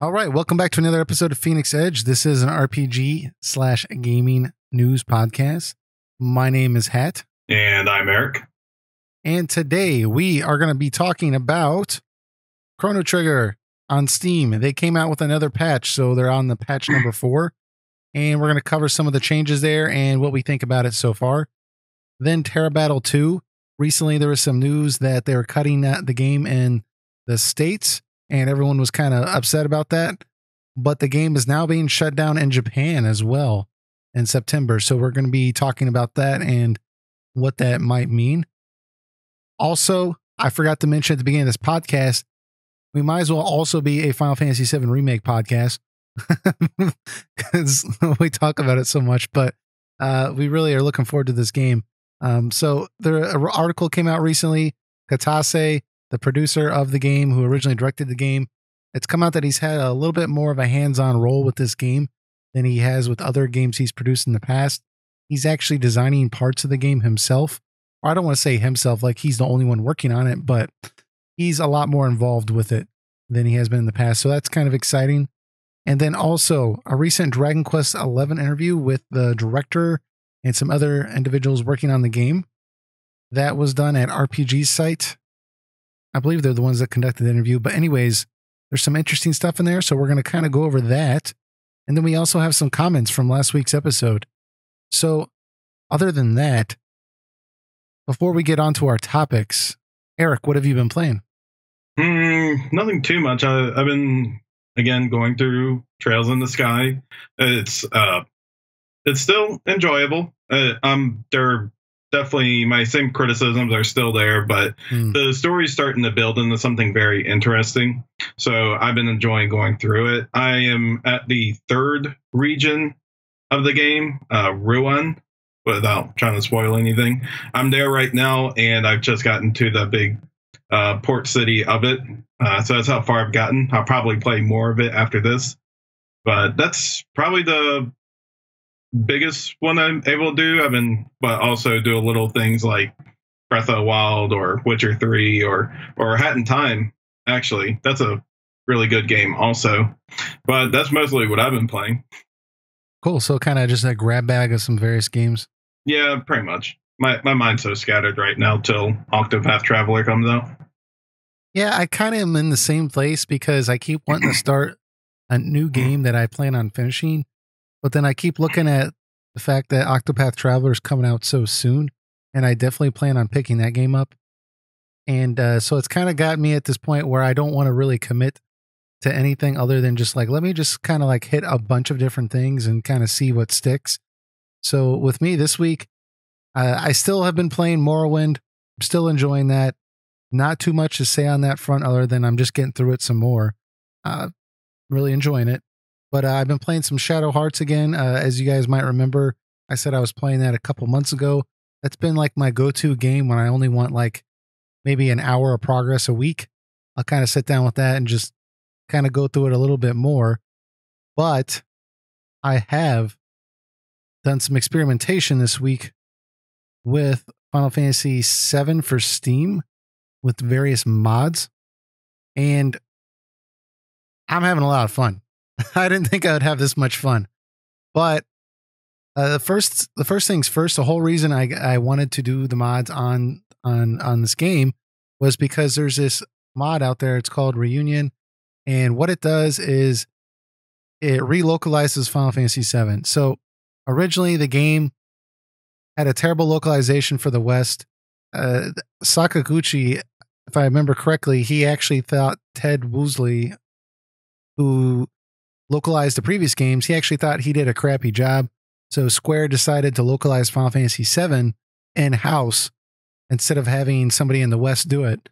All right, welcome back to another episode of Phoenix Edge. This is an RPG/gaming news podcast. My name is Hat. And I'm Eric. And today we are going to be talking about Chrono Trigger on Steam. They came out with another patch, so they're on the patch number 4. And we're going to cover some of the changes there and what we think about it so far. Then Terra Battle 2. Recently, there was some news that they were cutting the game in the States, and everyone was kind of upset about that. But the game is now being shut down in Japan as well in September. So we're going to be talking about that and what that might mean. Also, I forgot to mention at the beginning of this podcast, we might as well also be a Final Fantasy 7 Remake podcast because we talk about it so much, but we really are looking forward to this game. So the article came out recently. Kitase, the producer of the game, who originally directed the game, it's come out that he's had a little bit more of a hands-on role with this game than he has with other games he's produced in the past. He's actually designing parts of the game himself. Or I don't want to say himself like he's the only one working on it, but he's a lot more involved with it than he has been in the past. So that's kind of exciting. And then also a recent Dragon Quest XI interview with the director and some other individuals working on the game. That was done at RPG's site. I believe they're the ones that conducted the interview. But anyways, there's some interesting stuff in there. So we're going to kind of go over that. And then we also have some comments from last week's episode. So other than that, before we get on to our topics, Eric, what have you been playing? Nothing too much. I've been, again, going through Trails in the Sky. It's still enjoyable. They're definitely, my same criticisms are still there, but the story's starting to build into something very interesting. So I've been enjoying going through it. I am at the 3rd region of the game, Ruan, without trying to spoil anything. I'm there right now, and I've just gotten to the big port city of it. So that's how far I've gotten. I'll probably play more of it after this. But that's probably the biggest one I'm able to do. But also do little things like Breath of the Wild or Witcher 3 or Hat in Time. Actually, that's a really good game also. But that's mostly what I've been playing. Cool. So kind of just a grab bag of some various games. Yeah, pretty much. My mind's so scattered right now till Octopath Traveler comes out. Yeah, I kind of am in the same place because I keep wanting to start a new game that I plan on finishing. But then I keep looking at the fact that Octopath Traveler is coming out so soon, and I definitely plan on picking that game up. And so it's kind of got me at this point where I don't want to really commit to anything other than just like, let me just kind of like hit a bunch of different things and kind of see what sticks. So with me this week, I still have been playing Morrowind. I'm still enjoying that. Not too much to say on that front other than I'm just getting through it some more. Really enjoying it. But I've been playing some Shadow Hearts again. As you guys might remember, I said I was playing that a couple months ago. That's been like my go-to game when I only want like maybe an hour of progress a week. I'll kind of sit down with that and just kind of go through it a little bit more. But I have done some experimentation this week with Final Fantasy VII for Steam with various mods. And I'm having a lot of fun. I didn't think I would have this much fun, but the first things first, the whole reason I wanted to do the mods on this game was because there's this mod out there. It's called Reunion. And what it does is it relocalizes Final Fantasy VII. So originally the game had a terrible localization for the West. Sakaguchi, if I remember correctly, he actually thought Ted Woosley, who localized the previous games, he actually thought he did a crappy job. So Square decided to localize Final Fantasy VII in-house instead of having somebody in the West do it.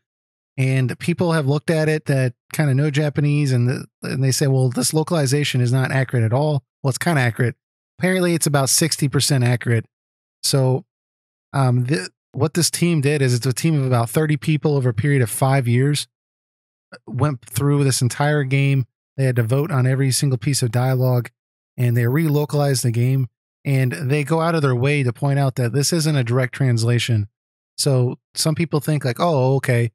And people have looked at it that kind of know Japanese, and they say, well, this localization is not accurate at all. Well, it's kind of accurate. Apparently, it's about 60% accurate. So what this team did is it's a team of about 30 people over a period of 5 years, went through this entire game. They had to vote on every single piece of dialogue, and they relocalized the game. And they go out of their way to point out that this isn't a direct translation. So some people think like, oh, okay,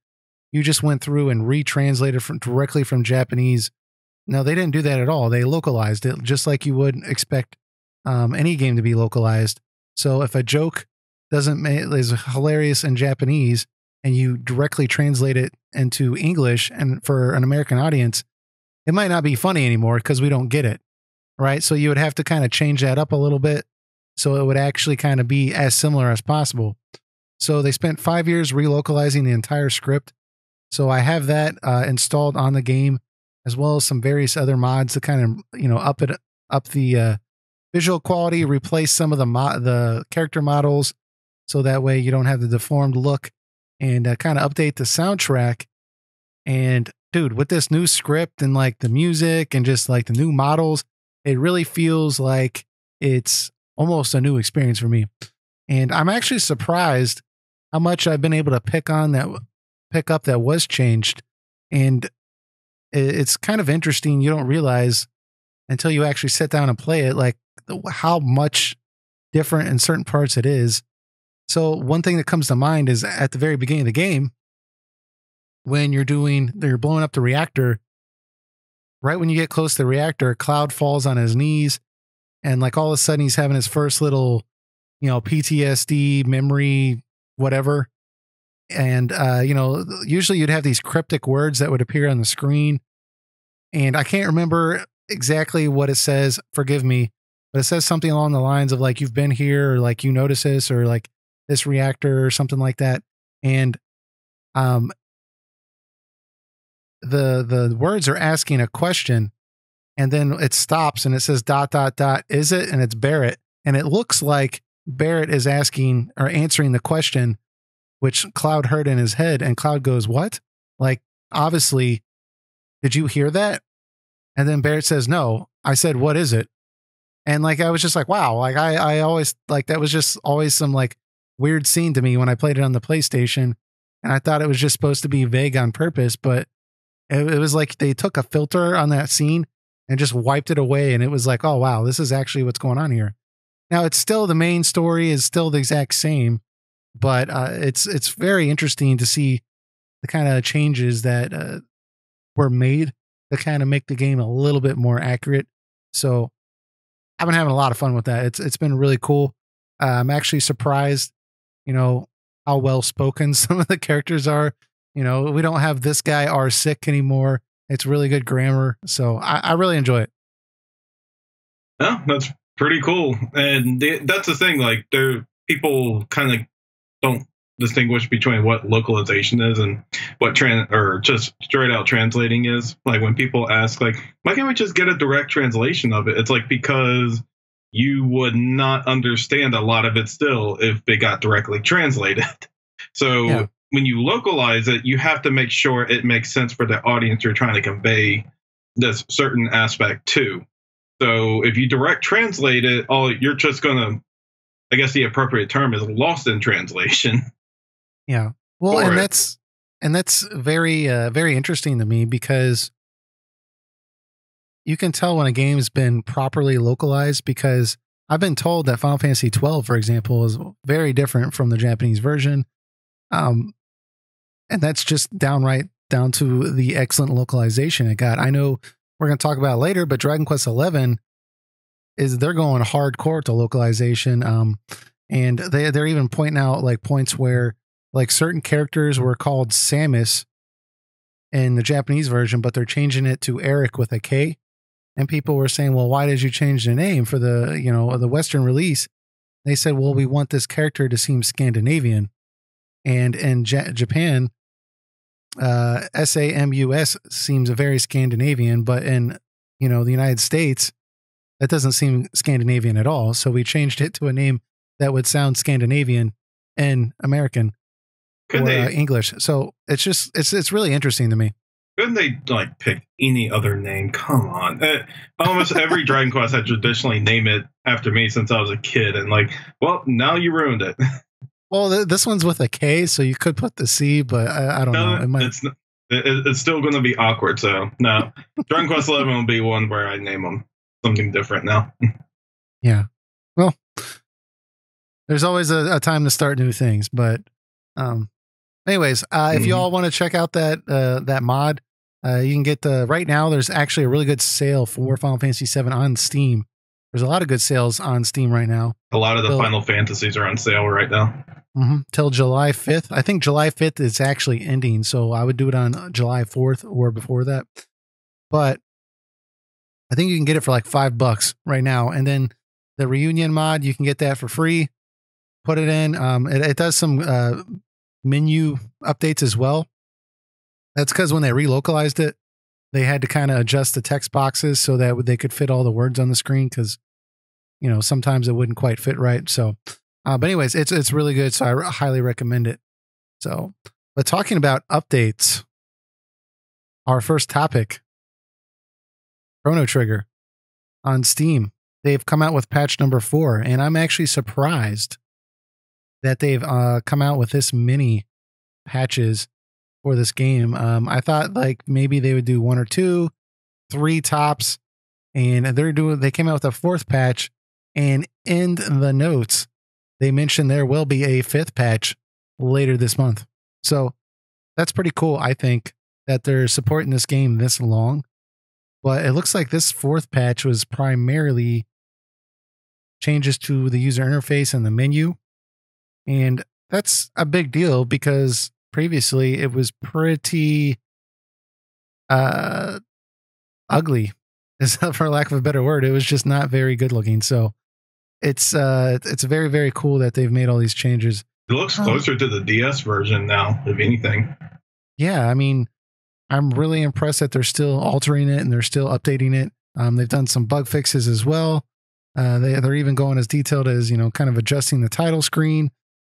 you just went through and retranslated directly from Japanese No, they didn't do that at all. They localized it just like you would expect any game to be localized. So if a joke is hilarious in Japanese and you directly translate it into English and for an American audience, it might not be funny anymore because we don't get it, right? So you would have to kind of change that up a little bit so it would actually kind of be as similar as possible. So they spent 5 years relocalizing the entire script. So I have that installed on the game, as well as some various other mods to kind of, up the visual quality, replace some of the character models, so that way you don't have the deformed look, and kind of update the soundtrack. And dude, with this new script and like the music and just like the new models, it really feels like it's almost a new experience for me. And I'm actually surprised how much I've been able to pick up that was changed. And it's kind of interesting. You don't realize until you actually sit down and play it, like how much different in certain parts it is. So one thing that comes to mind is at the very beginning of the game, when you're blowing up the reactor, right when you get close to the reactor, Cloud falls on his knees, and like all of a sudden he's having his first little, PTSD memory, whatever. And, usually you'd have these cryptic words that would appear on the screen. And I can't remember exactly what it says. Forgive me, but it says something along the lines of like, you've been here, or like, you notice this, or like this reactor or something like that. And, the words are asking a question, and then it stops and it says ... is it? And it's Barrett. And it looks like Barrett is asking or answering the question, which Cloud heard in his head. And Cloud goes, what? Like, obviously, did you hear that? And then Barrett says, no. I said, what is it? And like, I was just like, wow. Like I always like, that was just always some like weird scene to me when I played it on the PlayStation. And I thought it was just supposed to be vague on purpose, but it was like they took a filter on that scene and just wiped it away. And it was like, oh, wow, this is actually what's going on here. Now, it's still the main story is still the exact same, but it's very interesting to see the kind of changes that were made to kind of make the game a little bit more accurate. So I've been having a lot of fun with that. It's been really cool. I'm actually surprised, how well spoken some of the characters are. We don't have this guy are sick anymore. It's really good grammar. So I really enjoy it. Yeah, that's pretty cool. And that's the thing. Like, people kind of don't distinguish between what localization is and what or just straight out translating is. Like, when people ask, like, why can't we just get a direct translation of it? It's like, because you would not understand a lot of it still if it got directly translated. So yeah. When you localize it, you have to make sure it makes sense for the audience you're trying to convey this certain aspect to. So if you direct translate it, you're just going to, I guess the appropriate term is lost in translation. Yeah. Well, and that's very, very interesting to me, because you can tell when a game's been properly localized, because I've been told that Final Fantasy 12, for example, is very different from the Japanese version. And that's just downright down to the excellent localization it got. I know we're going to talk about it later, but Dragon Quest 11 they're going hardcore to localization. And they're even pointing out like points where like certain characters were called Samus in the Japanese version, but they're changing it to Eric with a K. And people were saying, well, why did you change the name for the Western release? They said, well, we want this character to seem Scandinavian. And in Japan, SAMUS seems very Scandinavian, but in, the United States, that doesn't seem Scandinavian at all. So we changed it to a name that would sound Scandinavian and American or English. So it's really interesting to me. Couldn't they like pick any other name? Come on. Almost every Dragon Quest had traditionally named it after me since I was a kid. And like, well, now you ruined it. Well, this one's with a K, so you could put the C, but I don't know. It's still going to be awkward. So no, Dragon Quest 11 will be one where I name them something different now. Yeah. Well, there's always a time to start new things, but anyways, if you all want to check out that mod, You can get right now. There's actually a really good sale for Final Fantasy VII on Steam. There's a lot of good sales on Steam right now. A lot of the Final Fantasies are on sale right now. Till July 5th. I think July 5th is actually ending, so I would do it on July 4th or before that. But I think you can get it for like $5 right now. And then the Reunion mod, you can get that for free. Put it in. It does some menu updates as well. That's because when they relocalized it, they had to kind of adjust the text boxes so that they could fit all the words on the screen because, you know, sometimes it wouldn't quite fit right. So, but anyways, it's really good. So I highly recommend it. So, but talking about updates, our first topic, Chrono Trigger on Steam. They've come out with patch number 4, and I'm actually surprised that they've come out with this many patches for this game. I thought like maybe they would do 1 or 2, 3 tops, and they came out with a 4th patch, and in the notes they mentioned there will be a 5th patch later this month. So that's pretty cool, I think, that they're supporting this game this long. But it looks like this 4th patch was primarily changes to the user interface and the menu, and that's a big deal because previously it was pretty ugly, for lack of a better word. It was just not very good looking. So it's very, very cool that they've made all these changes. It looks closer to the DS version now, if anything. Yeah, I mean, I'm really impressed that they're still altering it and they're still updating it. They've done some bug fixes as well. They're even going as detailed as, you know, kind of adjusting the title screen,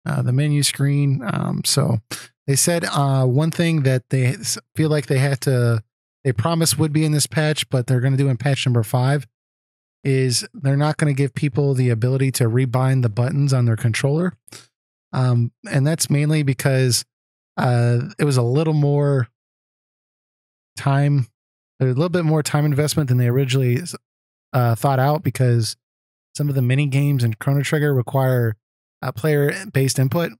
the menu screen. So they said one thing that they feel like they promised would be in this patch, but they're going to do in patch number 5, is they're not going to give people the ability to rebind the buttons on their controller. And that's mainly because it was a little bit more time investment than they originally thought out, because some of the mini games in Chrono Trigger require player-based input.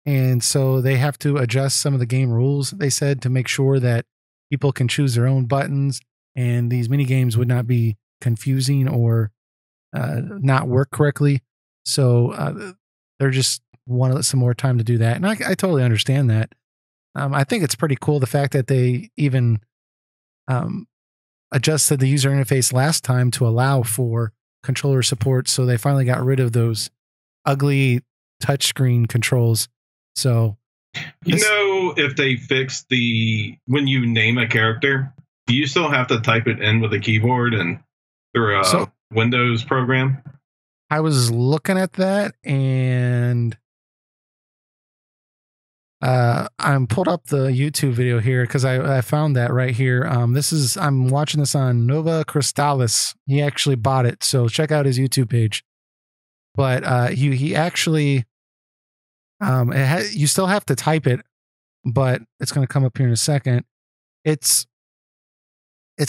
And so they have to adjust some of the game rules, they said, to make sure that people can choose their own buttons and these mini games would not be confusing or not work correctly. So they're just wanted some more time to do that. And I totally understand that. I think it's pretty cool the fact that they even adjusted the user interface last time to allow for controller support. So they finally got rid of those ugly touchscreen controls. So, if they fix when you name a character, do you still have to type it in with a keyboard and through a Windows program? I was looking at that, and I'm pulled up the YouTube video here because I found that right here. I'm watching this on Nova Crystallis. He actually bought it, so check out his YouTube page. But he actually you still have to type it, but it's going to come up here in a second. It's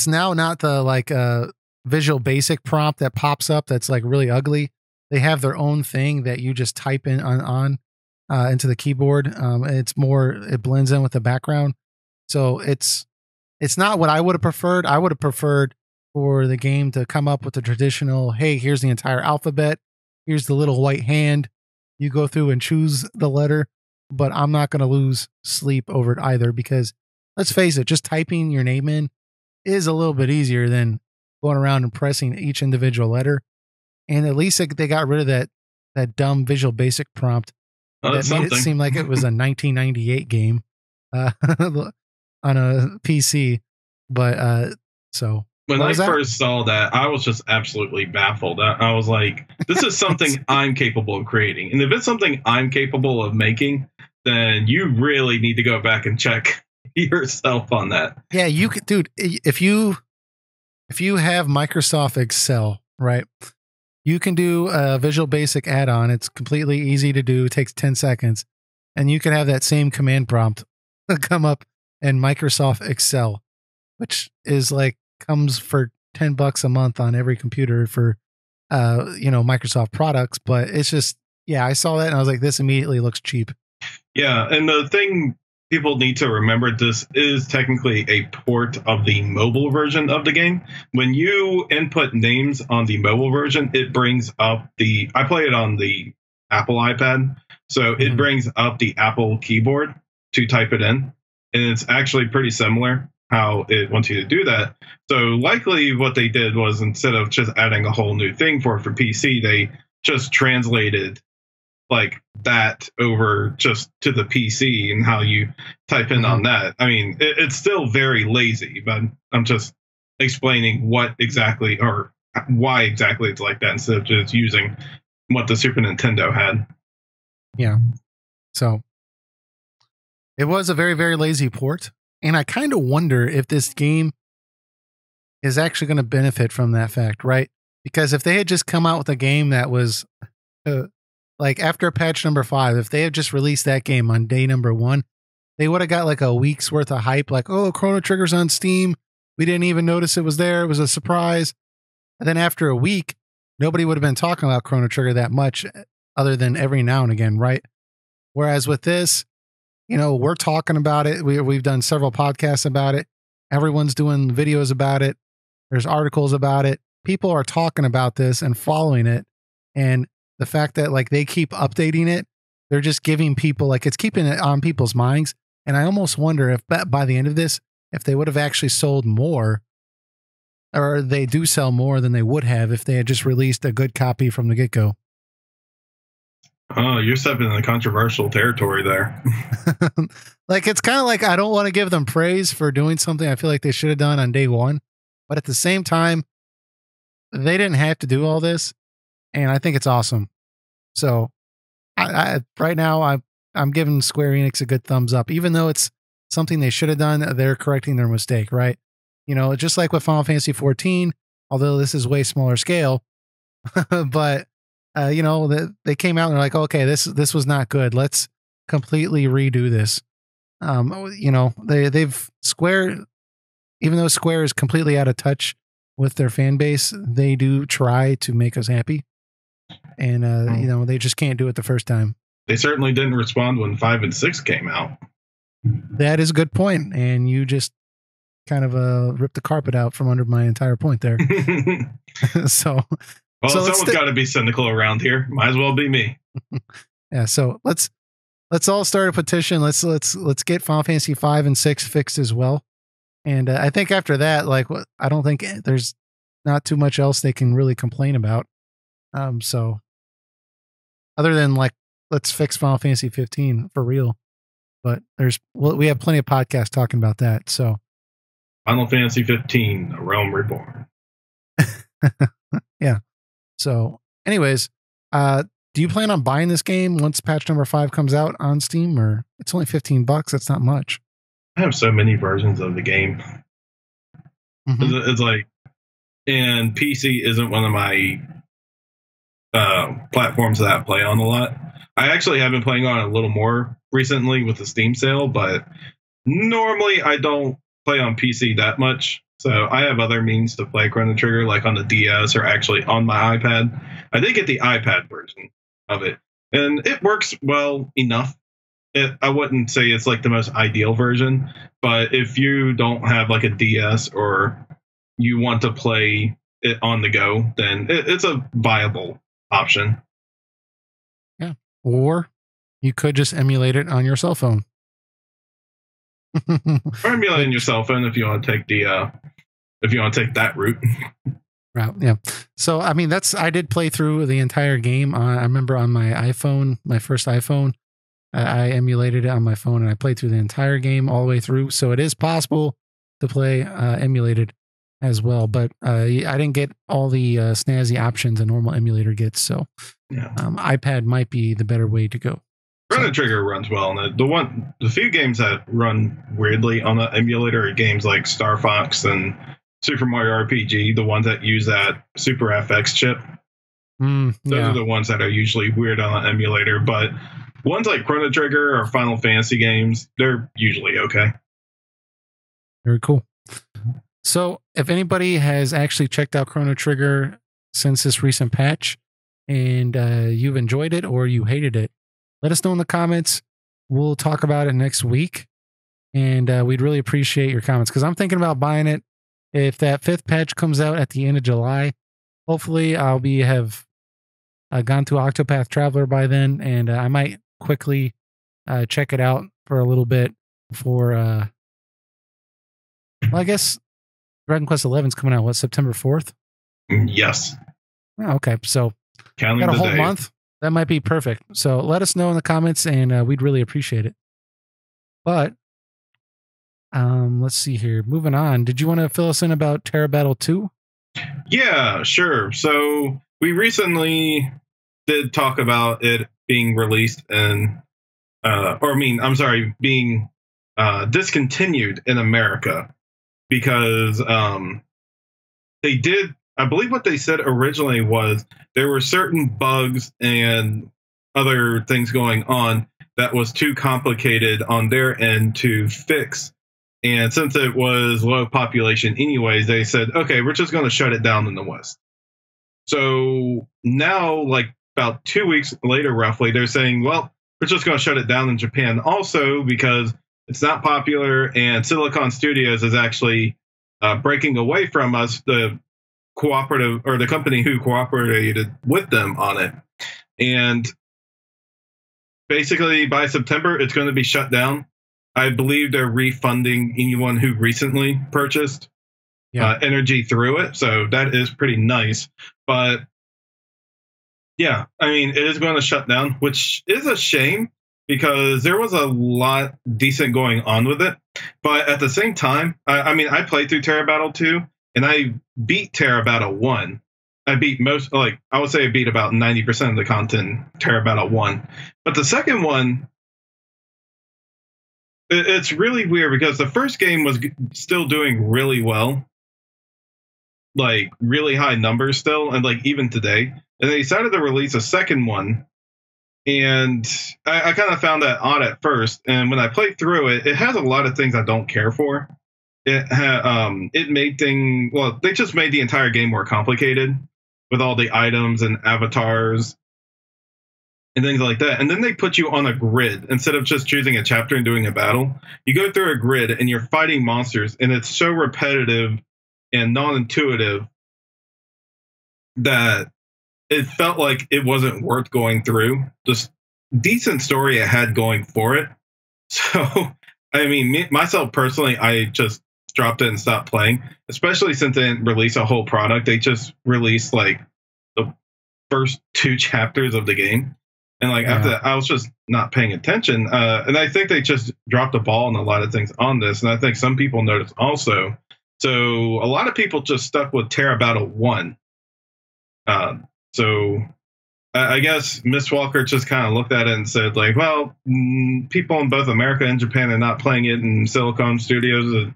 now not the Visual Basic prompt that pops up that's like really ugly. They have their own thing that you just type in on into the keyboard. It blends in with the background. So it's not what I would have preferred. I would have preferred for the game to come up with the traditional, hey, here's the entire alphabet. Here's the little white hand. You go through and choose the letter, but I'm not going to lose sleep over it either, because let's face it, just typing your name in is a little bit easier than going around and pressing each individual letter. And at least they got rid of that dumb Visual Basic prompt that made it seem like it was a 1998 game on a PC. But so when I first saw that, I was just absolutely baffled. I was like, this is something I'm capable of creating. And if it's something I'm capable of making, then you really need to go back and check yourself on that. Yeah, you could, dude, if you have Microsoft Excel, right, you can do a Visual Basic add-on. It's completely easy to do. It takes 10 seconds. And you can have that same command prompt come up in Microsoft Excel, which is comes for $10 a month on every computer for Microsoft products. But it's just, yeah, I saw that and I was like, this immediately looks cheap. Yeah, and the thing people need to remember this is technically a port of the mobile version of the game. When you input names on the mobile version, it brings up I play it on the Apple iPad, so it brings up the Apple keyboard to type it in. And it's actually pretty similar how it wants you to do that. So likely what they did was, instead of just adding a whole new thing for PC, they just translated like that over just to the PC and how you type in on that. I mean, it's still very lazy, but I'm just explaining what exactly or why exactly it's like that, instead of just using what the Super Nintendo had. Yeah. So it was a very, very lazy port. And I kind of wonder if this game is actually going to benefit from that fact, right? Because if they had just come out with a game that was like after patch number 5, if they had just released that game on day number 1, they would have got like a week's worth of hype. Like, oh, Chrono Trigger's on Steam. We didn't even notice it was there. It was a surprise. And then after a week, nobody would have been talking about Chrono Trigger that much, other than every now and again, right? Whereas with this, you know, we're talking about it. We've done several podcasts about it. Everyone's doing videos about it. There's articles about it. People are talking about this and following it. And the fact that like they keep updating it, they're just giving people, like, it's keeping it on people's minds. And I almost wonder if by the end of this, if they would have actually sold more, or they do sell more than they would have if they had just released a good copy from the get-go. Oh, you're stepping in the controversial territory there. Like, it's kind of like, I don't want to give them praise for doing something I feel like they should have done on day 1. But at the same time, they didn't have to do all this. And I think it's awesome. So I right now, I'm giving Square Enix a good thumbs up. Even though it's something they should have done, they're correcting their mistake, right? You know, just like with Final Fantasy 14, although this is way smaller scale, but you know, they came out and they're like, okay, this was not good. Let's completely redo this. You know, they've Square, even though Square is completely out of touch with their fan base, they do try to make us happy. And you know, they just can't do it the first time. They certainly didn't respond when 5 and 6 came out. That is a good point, and you just kind of ripped the carpet out from under my entire point there. So, well, someone's got to be cynical around here. Might as well be me. Yeah. So let's all start a petition. Let's get Final Fantasy 5 and 6 fixed as well. And I think after that, like, I don't think there's not too much else they can really complain about. So other than like, let's fix Final Fantasy 15 for real. But we have plenty of podcasts talking about that. So Final Fantasy 15, A Realm Reborn. Yeah. So anyways, do you plan on buying this game once patch number 5 comes out on Steam, or it's only $15? That's not much. I have so many versions of the game. It's like, and PC isn't one of my platforms that I play on a lot. I actually have been playing on a little more recently with the Steam sale, but normally I don't play on PC that much. So I have other means to play Chrono Trigger, like on the DS or actually on my iPad. I did get the iPad version of it, and it works well enough. I wouldn't say it's like the most ideal version, but if you don't have like a DS or you want to play it on the go, then it's a viable option. Yeah. Or you could just emulate it on your cell phone. Or emulate on your cell phone if you want to take that route. Right. Yeah. So I mean, I did play through the entire game. I remember on my iPhone, my first iPhone, I emulated it on my phone and I played through the entire game all the way through. So it is possible to play emulated as well, but I didn't get all the snazzy options a normal emulator gets. So yeah. iPad might be the better way to go. Chrono Trigger runs well, and the few games that run weirdly on the emulator are games like Star Fox and Super Mario RPG, the ones that use that Super FX chip. Those are the ones that are usually weird on the emulator, but ones like Chrono Trigger or Final Fantasy games, they're usually okay. Very cool. So if anybody has actually checked out Chrono Trigger since this recent patch and you've enjoyed it or you hated it, let us know in the comments. We'll talk about it next week. and we'd really appreciate your comments because I'm thinking about buying it. If that 5th patch comes out at the end of July, hopefully I'll have gone to Octopath Traveler by then, and I might quickly check it out for a little bit before. Well, I guess Dragon Quest XI is coming out. What, September 4th? Yes. Oh, okay, so Counting got a the whole days. month. That might be perfect. So let us know in the comments, and we'd really appreciate it. But let's see here. Moving on. Did you want to fill us in about Terra Battle 2? Yeah, sure. So we recently did talk about it being released and, being discontinued in America because they did. I believe what they said originally was there were certain bugs and other things going on that was too complicated on their end to fix. And since it was low population anyways, they said, okay, we're just going to shut it down in the West. So now, like about 2 weeks later, roughly, they're saying, well, we're just going to shut it down in Japan also because it's not popular and Silicon Studios is actually breaking away from us, the cooperative or the company who cooperated with them on it. And basically by September, it's going to be shut down. I believe they're refunding anyone who recently purchased energy through it. So that is pretty nice. But yeah, I mean, it is going to shut down, which is a shame because there was a lot decent going on with it. But at the same time, I played through Terra Battle 2 and I beat Terra Battle 1. I beat I would say I beat about 90% of the content Terra Battle 1. But the second one, it's really weird because the first game was still doing really well, like really high numbers still, and like even today. And they decided to release a second one, and I kind of found that odd at first. And when I played through it, it has a lot of things I don't care for. It made they just made the entire game more complicated with all the items and avatars and things like that. And then they put you on a grid instead of just choosing a chapter and doing a battle. You go through a grid and you're fighting monsters, and it's so repetitive and non-intuitive that it felt like it wasn't worth going through. Just decent story it had going for it. So, I mean, myself personally, I just dropped it and stopped playing, especially since they didn't release a whole product. They just released like the first 2 chapters of the game. And like after that, I was just not paying attention. And I think they just dropped the ball on a lot of things on this. And I think some people noticed also. So a lot of people just stuck with Terra Battle 1. So I guess Miss Walker just kind of looked at it and said, like, well, people in both America and Japan are not playing it, and Silicon Studios are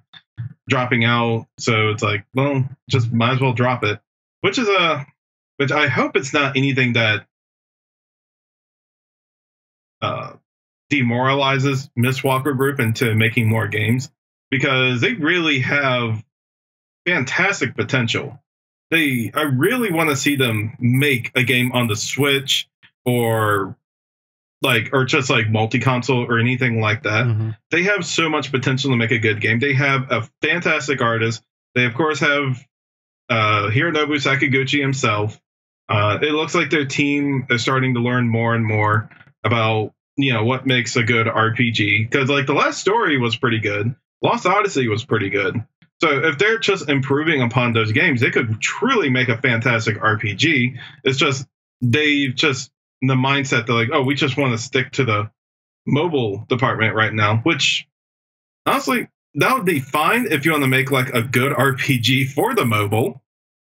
dropping out. So it's like, well, just might as well drop it. Which I hope it's not anything that demoralizes Miss Walker Group into making more games, because they really have fantastic potential. I really want to see them make a game on the Switch or just like multi-console or anything like that. Mm-hmm. They have so much potential to make a good game. They have a fantastic artist. They of course have Hironobu Sakaguchi himself. It looks like their team is starting to learn more and more about, what makes a good RPG. Because like the last story was pretty good. Lost Odyssey was pretty good. So if they're just improving upon those games, they could truly make a fantastic RPG. It's just the mindset, they're like, oh, we just want to stick to the mobile department right now, which honestly, that would be fine if you want to make like a good RPG for the mobile,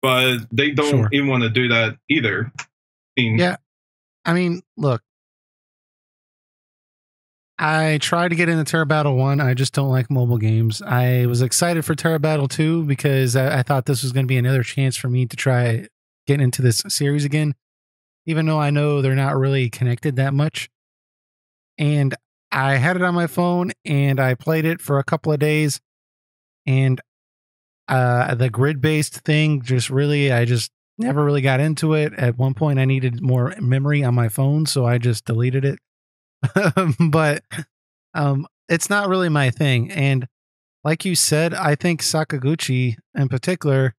but they don't even want to do that either. I mean, look, I tried to get into Terra Battle 1. I just don't like mobile games. I was excited for Terra Battle 2 because I thought this was going to be another chance for me to try getting into this series again, even though I know they're not really connected that much. And I had it on my phone and I played it for a couple of days, and the grid-based thing I just never really got into it. At one point I needed more memory on my phone, so I just deleted it. But it's not really my thing. And like you said, I think Sakaguchi in particular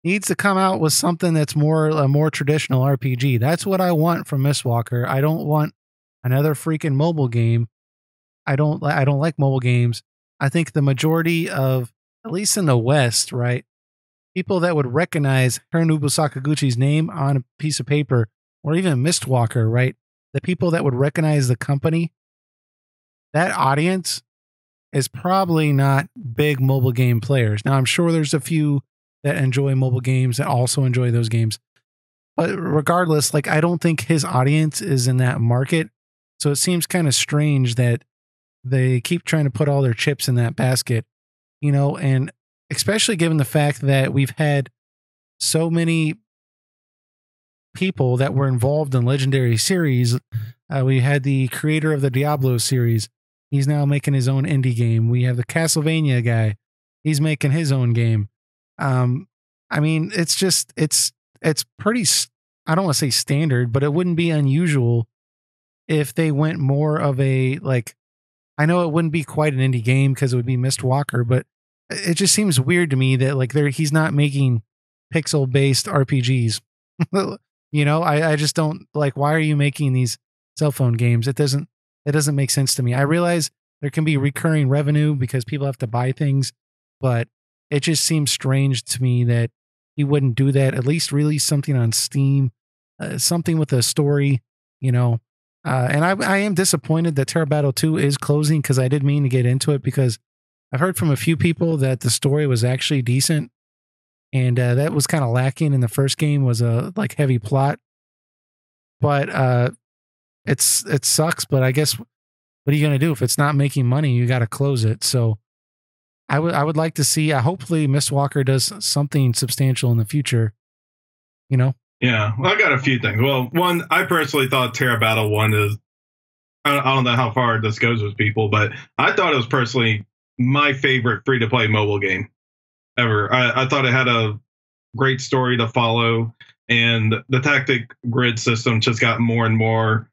needs to come out with something that's more a more traditional RPG. That's what I want from Mistwalker. I don't want another freaking mobile game. I don't like mobile games. I think the majority of, at least in the West, right, people that would recognize Hironobu Sakaguchi's name on a piece of paper, or even Mistwalker, right, the people that would recognize the company, that audience is probably not big mobile game players. Now, I'm sure there's a few that enjoy mobile games that also enjoy those games. But regardless, like, I don't think his audience is in that market. So it seems kind of strange that they keep trying to put all their chips in that basket, you know, and especially given the fact that we've had so many people that were involved in legendary series. We had the creator of the Diablo series. He's now making his own indie game. We have the Castlevania guy. He's making his own game. I mean, it's just, it's pretty, I don't want to say standard, but it wouldn't be unusual if they went more of a, like, I know it wouldn't be quite an indie game because it would be Mistwalker, but it just seems weird to me that, like, he's not making pixel based RPGs. You know, I just don't, like, why are you making these cell phone games? It doesn't make sense to me. I realize there can be recurring revenue because people have to buy things, but it just seems strange to me that he wouldn't do that. At least release something on Steam, something with a story, you know. And I am disappointed that Terra Battle 2 is closing, because I did mean to get into it, because I've heard from a few people that the story was actually decent, and that was kind of lacking in the first game, was a like heavy plot. But it sucks. But I guess, what are you gonna do if it's not making money? You got to close it. So I would like to see. Hopefully, Mistwalker does something substantial in the future. You know. Yeah, well, I got a few things. Well, one, I personally thought Terra Battle 1 is, I don't know how far this goes with people, but I thought it was personally my favorite free-to-play mobile game ever. I thought it had a great story to follow, and the tactic grid system just got more and more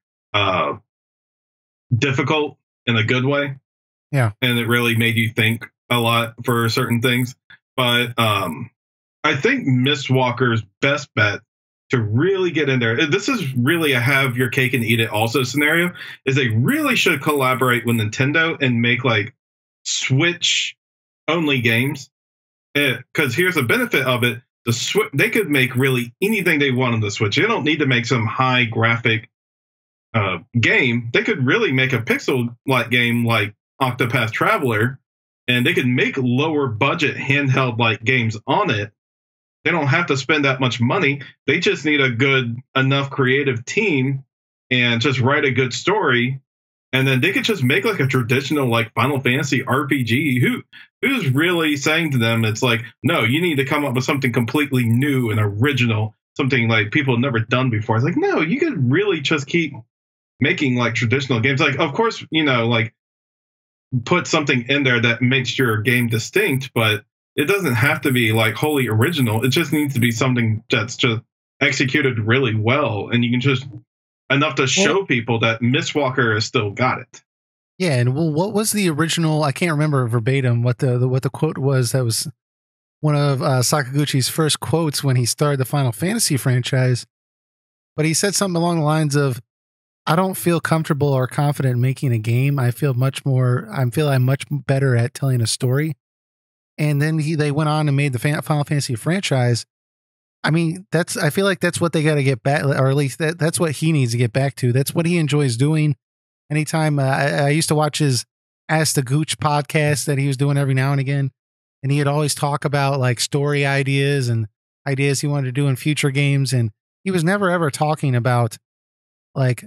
difficult in a good way. Yeah. And it really made you think a lot for certain things. But I think Mistwalker's best bet to really get in there, this is really a have your cake and eat it also scenario, is they really should collaborate with Nintendo and make like Switch only games. Because here's the benefit of it: they could make really anything they want on the Switch. They don't need to make some high graphic game. They could really make a pixel like game like Octopath Traveler, and they could make lower budget handheld like games on it. They don't have to spend that much money. They just need a good enough creative team and just write a good story. And then they could just make like a traditional like Final Fantasy RPG. Who's really saying to them, it's like, no, you need to come up with something completely new and original, something like people have never done before. It's like, no, you could really just keep making like traditional games. Like, of course, you know, like put something in there that makes your game distinct, but it doesn't have to be like wholly original. It just needs to be something that's just executed really well, and you can just enough to show people that Mistwalker has still got it. Yeah, and well, what was the original? I can't remember verbatim what the quote was. That was one of Sakaguchi's first quotes when he started the Final Fantasy franchise. But he said something along the lines of, "I don't feel comfortable or confident making a game. I feel I'm much better at telling a story." And then they went on and made the Final Fantasy franchise. I mean, I feel like that's what they got to get back, or at least that's what he needs to get back to. That's what he enjoys doing. Anytime I used to watch his Ask the Gooch podcast that he was doing every now and again, and he'd always talk about like story ideas and ideas he wanted to do in future games, and he was never ever talking about like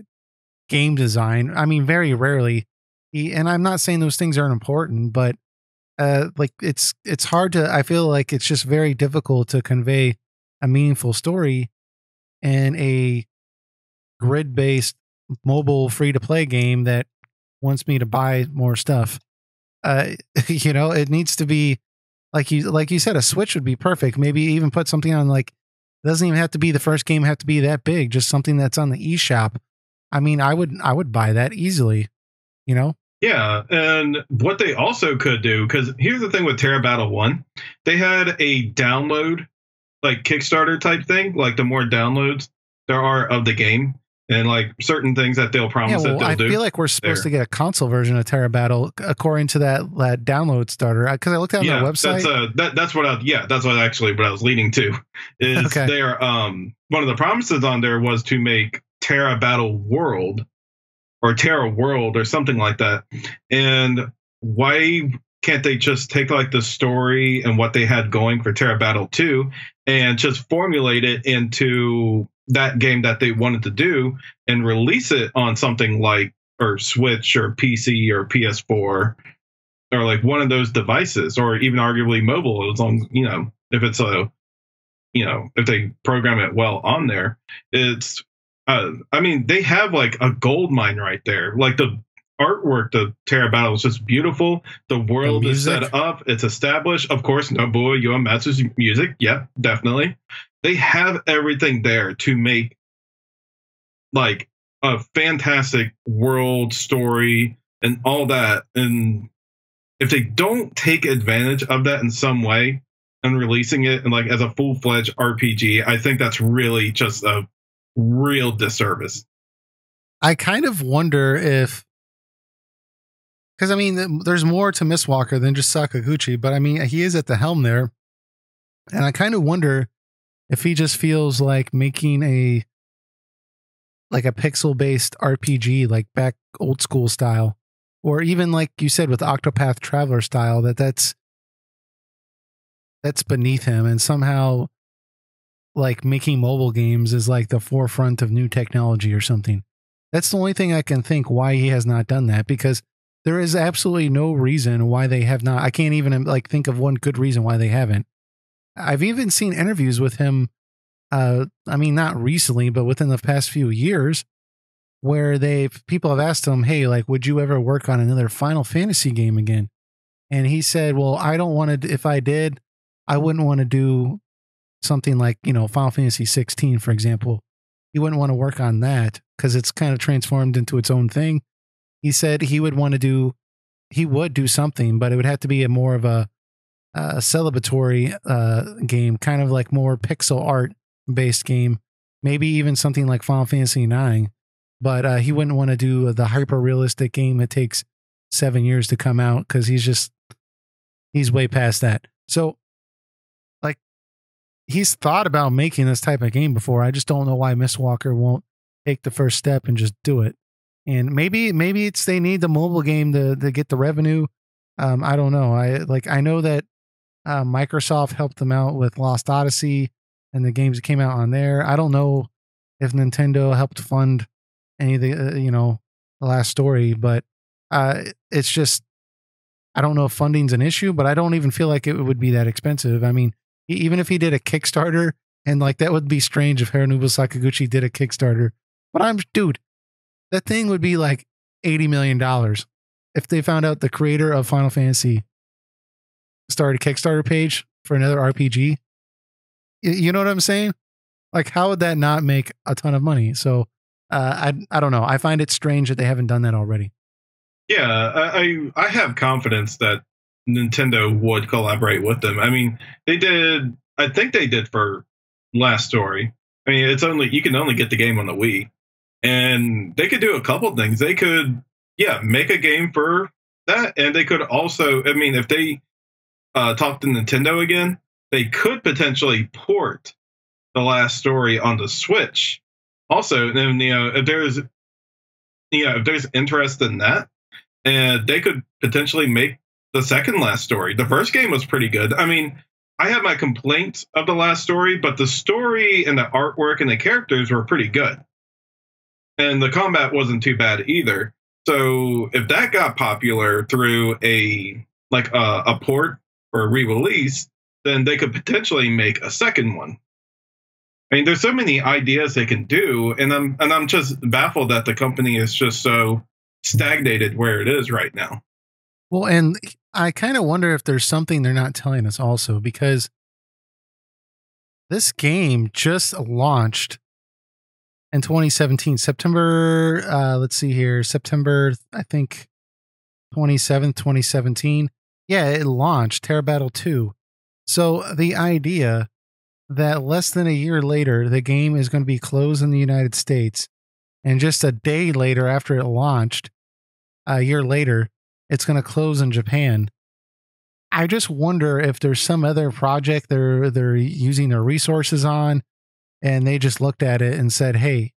game design. I mean, very rarely. And I'm not saying those things aren't important, but like it's hard to, I feel like it's just very difficult to convey a meaningful story in a grid-based mobile free-to-play game that wants me to buy more stuff. You know, it needs to be like you said, a Switch would be perfect. Maybe even put something on, like, it doesn't even have to be the first game have to be that big, just something that's on the eShop. I mean, I would buy that easily, you know? Yeah, and what they also could do, because here's the thing with Terra Battle 1, they had a download, like Kickstarter type thing, like the more downloads there are of the game, and like certain things that they'll Yeah, promise that well, they'll I do. feel like we're supposed to There. get a console version of Terra Battle according to that download starter. Because I looked on their Yeah, website. that's what actually what I was leading to is Okay. their one of the promises on there was to make Terra Battle World or Terra World or something like that. And why can't they just take like the story and what they had going for Terra Battle 2 and just formulate it into that game that they wanted to do and release it on something like or Switch or PC or PS4 or like one of those devices or even arguably mobile as long if it's a if they program it well on there. It's I mean they have like a gold mine right there. Like the artwork, the Terra Battle is just beautiful. The The world is music. set up, it's established. Of course, Nobuo Uematsu's music, yeah, definitely. They have everything there to make like a fantastic world story and all that. And if they don't take advantage of that in some way and releasing it and like as a full-fledged RPG, I think that's really just a real disservice. I kind of wonder if, because I mean, there's more to Mistwalker than just Sakaguchi, but I mean, he is at the helm there, and I kind of wonder if he just feels like making a pixel-based RPG, like back old school style, or even like you said with Octopath Traveler style, that's beneath him, and somehow like making mobile games is like the forefront of new technology or something. That's the only thing I can think why he has not done that, because there is absolutely no reason why they have not. I can't even like think of one good reason why they haven't. I've even seen interviews with him. I mean, not recently, but within the past few years, where people have asked him, "Hey, like, would you ever work on another Final Fantasy game again?" And he said, "Well, I don't want to. If I did, I wouldn't want to do something like Final Fantasy 16, for example. He wouldn't want to work on that because it's kind of transformed into its own thing." He said he would do something, but it would have to be a more of a celebratory game, kind of like more pixel art based game, maybe even something like Final Fantasy 9. But he wouldn't want to do the hyper realistic game that takes 7 years to come out because he's way past that. So, like, he's thought about making this type of game before. I just don't know why Mistwalker won't take the first step and just do it. And maybe it's they need the mobile game to get the revenue. I don't know. I know that Microsoft helped them out with Lost Odyssey and the games that came out on there. I don't know if Nintendo helped fund any of the the last story, but it's just I don't know if funding's an issue, but I don't even feel like it would be that expensive. I mean, even if he did a Kickstarter, and like that would be strange if Hironobu Sakaguchi did a Kickstarter. But dude, that thing would be like $80 million if they found out the creator of Final Fantasy started a Kickstarter page for another RPG. You know what I'm saying? Like, how would that not make a ton of money? So, I don't know. I find it strange that they haven't done that already. Yeah, I have confidence that Nintendo would collaborate with them. I mean, they did. I think they did for Last Story. I mean, you can only get the game on the Wii, and they could do a couple things. They could, yeah, make a game for that, and they could also. I mean, if they talk to Nintendo again, they could potentially port the Last Story onto Switch. Also, and if there's interest in that, and they could potentially make the second Last Story. The first game was pretty good. I mean, I have my complaints of the Last Story, but the story and the artwork and the characters were pretty good, and the combat wasn't too bad either. So if that got popular through a port or a re-release, then they could potentially make a second one. I mean, there's so many ideas they can do, and I'm just baffled that the company is just so stagnated where it is right now. Well, and I kind of wonder if there's something they're not telling us also, because this game just launched in 2017, September. Let's see here, September. I think 27th, 2017. Yeah, it launched Terra Battle 2. So the idea that less than a year later, the game is going to be closed in the United States, and just a day later after it launched, a year later, it's going to close in Japan. I just wonder if there's some other project they're using their resources on, and they just looked at it and said, "Hey,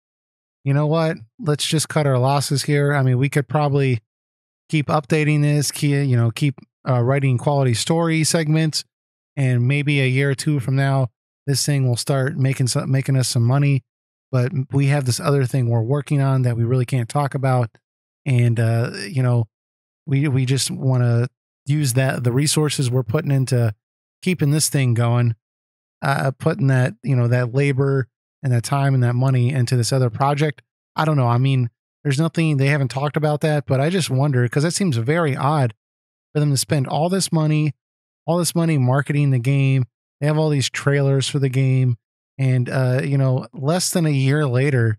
you know what? Let's just cut our losses here. I mean, we could probably keep updating this, keep writing quality story segments, and maybe a year or two from now, this thing will start making us some money. But we have this other thing we're working on that we really can't talk about, and we just want to use the resources we're putting into keeping this thing going, putting that that labor and that time and that money into this other project." I don't know. I mean, there's nothing, they haven't talked about that, but I just wonder, because that seems very odd for them to spend all this money marketing the game. They have all these trailers for the game, and less than a year later,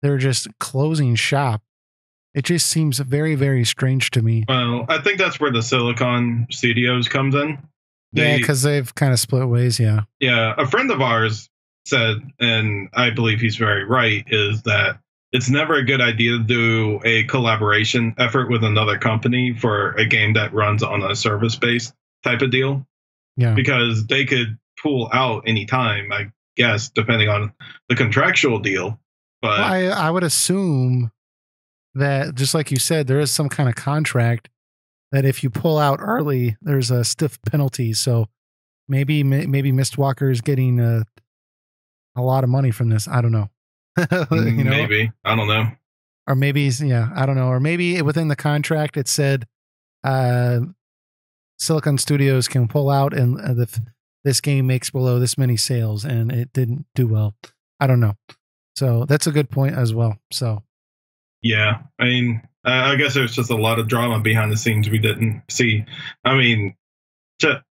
they're just closing shop. It just seems very, very strange to me. Well, I think that's where the Silicon Studios comes in. Yeah, because they've kind of split ways. Yeah. Yeah. A friend of ours said, and I believe he's very right, is that it's never a good idea to do a collaboration effort with another company for a game that runs on a service-based type of deal. Yeah. Because they could pull out anytime, I guess, depending on the contractual deal. But well, I would assume that, just like you said, there is some kind of contract that if you pull out early, there's a stiff penalty. So maybe Mistwalker is getting a lot of money from this. I don't know. Maybe. I don't know. Or maybe, yeah, I don't know. Or maybe within the contract it said Silicon Studios can pull out and this game makes below this many sales, and it didn't do well. I don't know. So that's a good point as well. So yeah, I mean, I guess there's just a lot of drama behind the scenes we didn't see. I mean,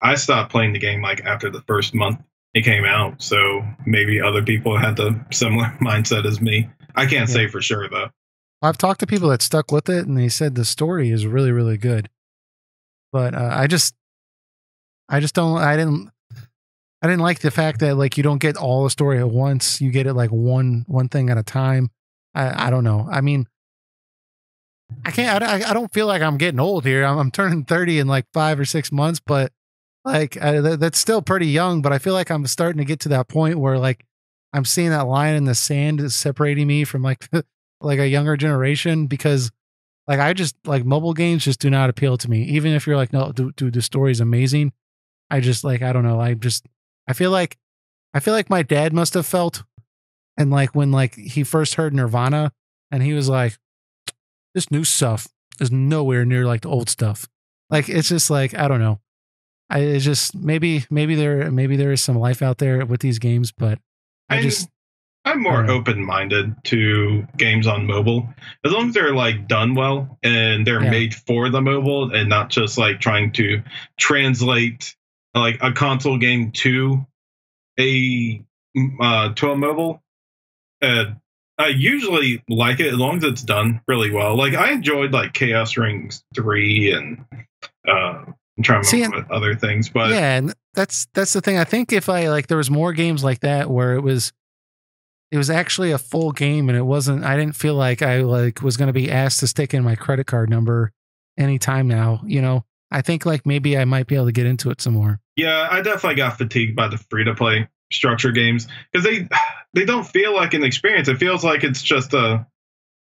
I stopped playing the game like after the first month it came out, so maybe other people had the similar mindset as me. I can't say for sure though. I've talked to people that stuck with it, and they said the story is really, really good. But I didn't like the fact that like you don't get all the story at once. You get it like one thing at a time. I don't know. I mean, I don't feel like I'm getting old here. I'm turning 30 in like 5 or 6 months, but like that's still pretty young. But I feel like I'm starting to get to that point where like I'm seeing that line in the sand is separating me from like like a younger generation, because like I just like mobile games just do not appeal to me. Even if you're like, no, dude, the story's amazing. I just like, I don't know. I feel like my dad must have felt, and like when like he first heard Nirvana and he was like, this new stuff is nowhere near like the old stuff. Like it's just like, I don't know. It's just maybe there is some life out there with these games, but I'm more open-minded to games on mobile, as long as they're like done well and they're made for the mobile and not just like trying to translate like a console game to a mobile. I usually like it as long as it's done really well. Like I enjoyed like Chaos Rings 3 and I'm trying to remember other things, but yeah, and that's the thing. I think if I like there was more games like that where it was actually a full game, and I didn't feel like I like was going to be asked to stick in my credit card number anytime now, I think like maybe I might be able to get into it some more. Yeah, I definitely got fatigued by the free-to-play structure games because they don't feel like an experience. It feels like it's just a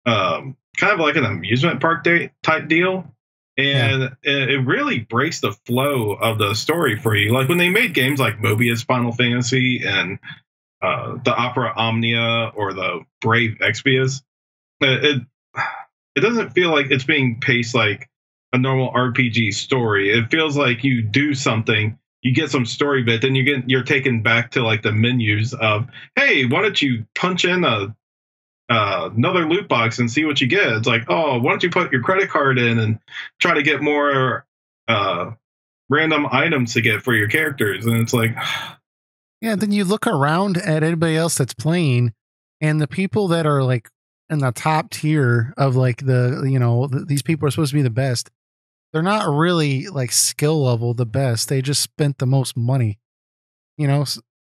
kind of like an amusement park type deal. And it really breaks the flow of the story for you. Like when they made games like Mobius Final Fantasy and the Opera Omnia or the Brave Exvius, it doesn't feel like it's being paced like a normal RPG story. It feels like you do something, you get some story bit, then you're taken back to like the menus of, hey, why don't you punch in another loot box and see what you get? It's like, oh, why don't you put your credit card in and try to get more random items to get for your characters? And it's like, yeah, then you look around at anybody else that's playing, and the people that are like in the top tier of like these people are supposed to be the best. they're not really like skill level the best. They just spent the most money, you know.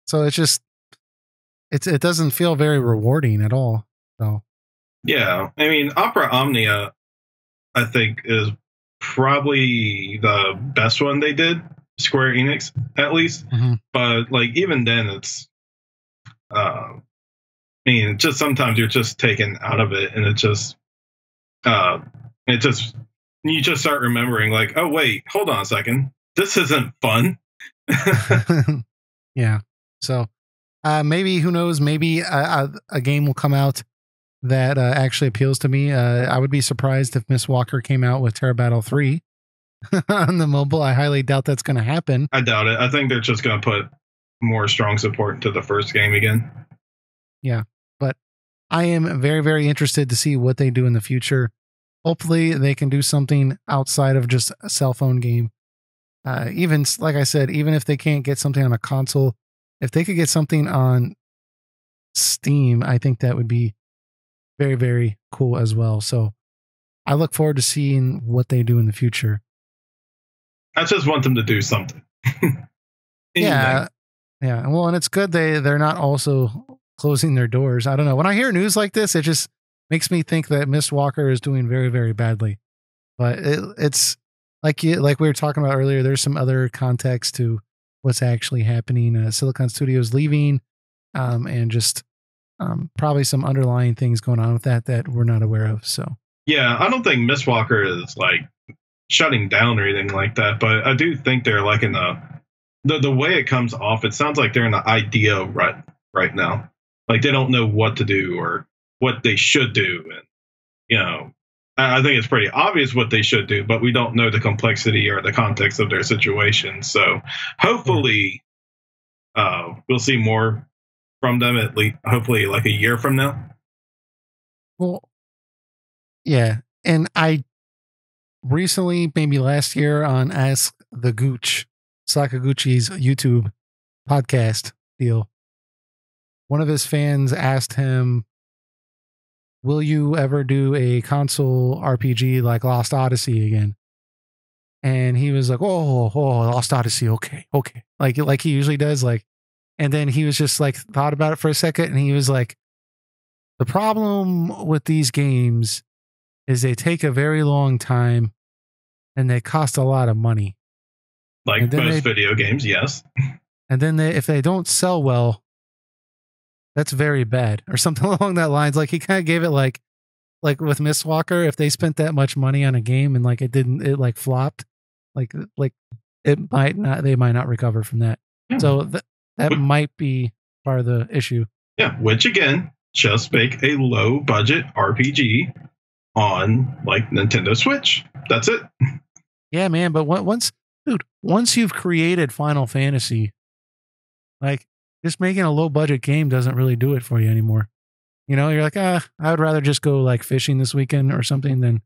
So it's just it doesn't feel very rewarding at all. So Yeah, I mean, Opera Omnia, I think, is probably the best one they did, Square Enix at least. But like even then, it's I mean, just sometimes you're just taken out of it, and it just you just start remembering like, oh wait, hold on a second, this isn't fun. yeah. So maybe, who knows? Maybe a game will come out that actually appeals to me. I would be surprised if Miss Walker came out with Terra Battle 3 on the mobile. I highly doubt that's going to happen. I doubt it. I think they're just going to put more strong support into the first game again. Yeah, but I am very, very interested to see what they do in the future. Hopefully they can do something outside of just a cell phone game. Even like I said, even if they can't get something on a console, if they could get something on Steam, I think that would be very, very cool as well. So I look forward to seeing what they do in the future. I just want them to do something. Yeah. Well, and it's good they're not also closing their doors. I don't know. When I hear news like this, it just makes me think that Miss Walker is doing very, very badly. But it's like we were talking about earlier. There's some other context to what's actually happening. Silicon Studios leaving, and just probably some underlying things going on with that we're not aware of. So yeah, I don't think Miss Walker is like shutting down or anything like that, but I do think they're like in the way it comes off. It sounds like they're in the idea rut right now. Like they don't know what to do or what they should do, and you know, I think it's pretty obvious what they should do, but we don't know the complexity or the context of their situation. So hopefully, we'll see more from them at least. Hopefully, like a year from now. Well, yeah, and I recently, maybe last year, on Ask the Gooch, Sakaguchi's YouTube podcast deal, one of his fans asked him, will you ever do a console RPG like Lost Odyssey again? And he was like, oh, Lost Odyssey, okay. Like he usually does, like, and then he was just like, thought about it for a second, and he was like, the problem with these games is they take a very long time and they cost a lot of money. Like most video games, yes. And then if they don't sell well, that's very bad, or something along that lines. Like he kind of gave it like with Miss Walker, if they spent that much money on a game and like it like flopped, like they might not recover from that. Yeah. So that might be part of the issue. Yeah, which again, just make a low budget RPG on like Nintendo Switch. That's it. Yeah, man. But once you've created Final Fantasy, like, just making a low budget game doesn't really do it for you anymore. You know, you're like, I would rather just go like fishing this weekend or something than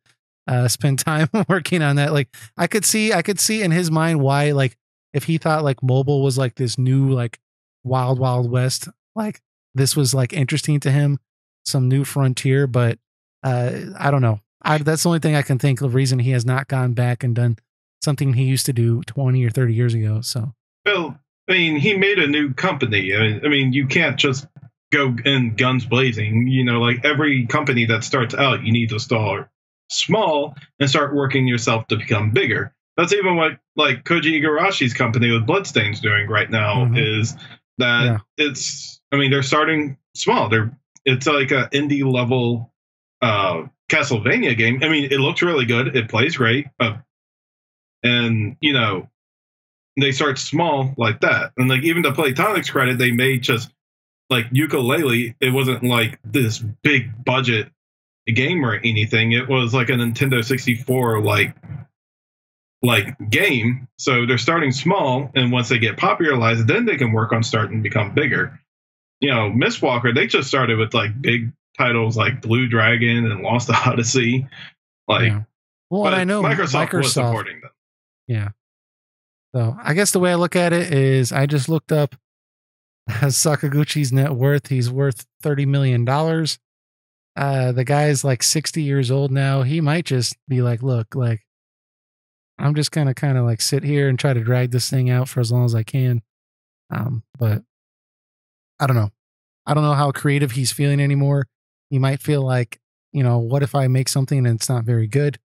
spend time working on that. Like I could see in his mind why, like, if he thought like mobile was like this new like wild west, like this was like interesting to him, some new frontier. But I don't know. That's the only thing I can think of reason he has not gone back and done something he used to do 20 or 30 years ago. So well, I mean, he made a new company. I mean, you can't just go in guns blazing. You know, like every company that starts out, you need to start small and start working yourself to become bigger. That's even what like Koji Igarashi's company with Bloodstain's doing right now, is that it's, I mean, they're starting small. It's like an indie level Castlevania game. I mean, it looks really good. It plays great. And, you know, they start small like that. And like even to Playtonic's credit, they made just like Yooka-Laylee. It wasn't like this big budget game or anything. It was like a Nintendo 64 like game. So they're starting small, and once they get popularized, then they can work on starting to become bigger. You know, Miss Walker, they just started with like big titles like Blue Dragon and Lost Odyssey. Like, well, and I know Microsoft was supporting them. Yeah. So I guess the way I look at it is I just looked up Sakaguchi's net worth. He's worth $30 million. The guy's like 60 years old now. He might just be like, look, like I'm just gonna kind of like sit here and try to drag this thing out for as long as I can. But I don't know. I don't know how creative he's feeling anymore. He might feel like, what if I make something and it's not very good?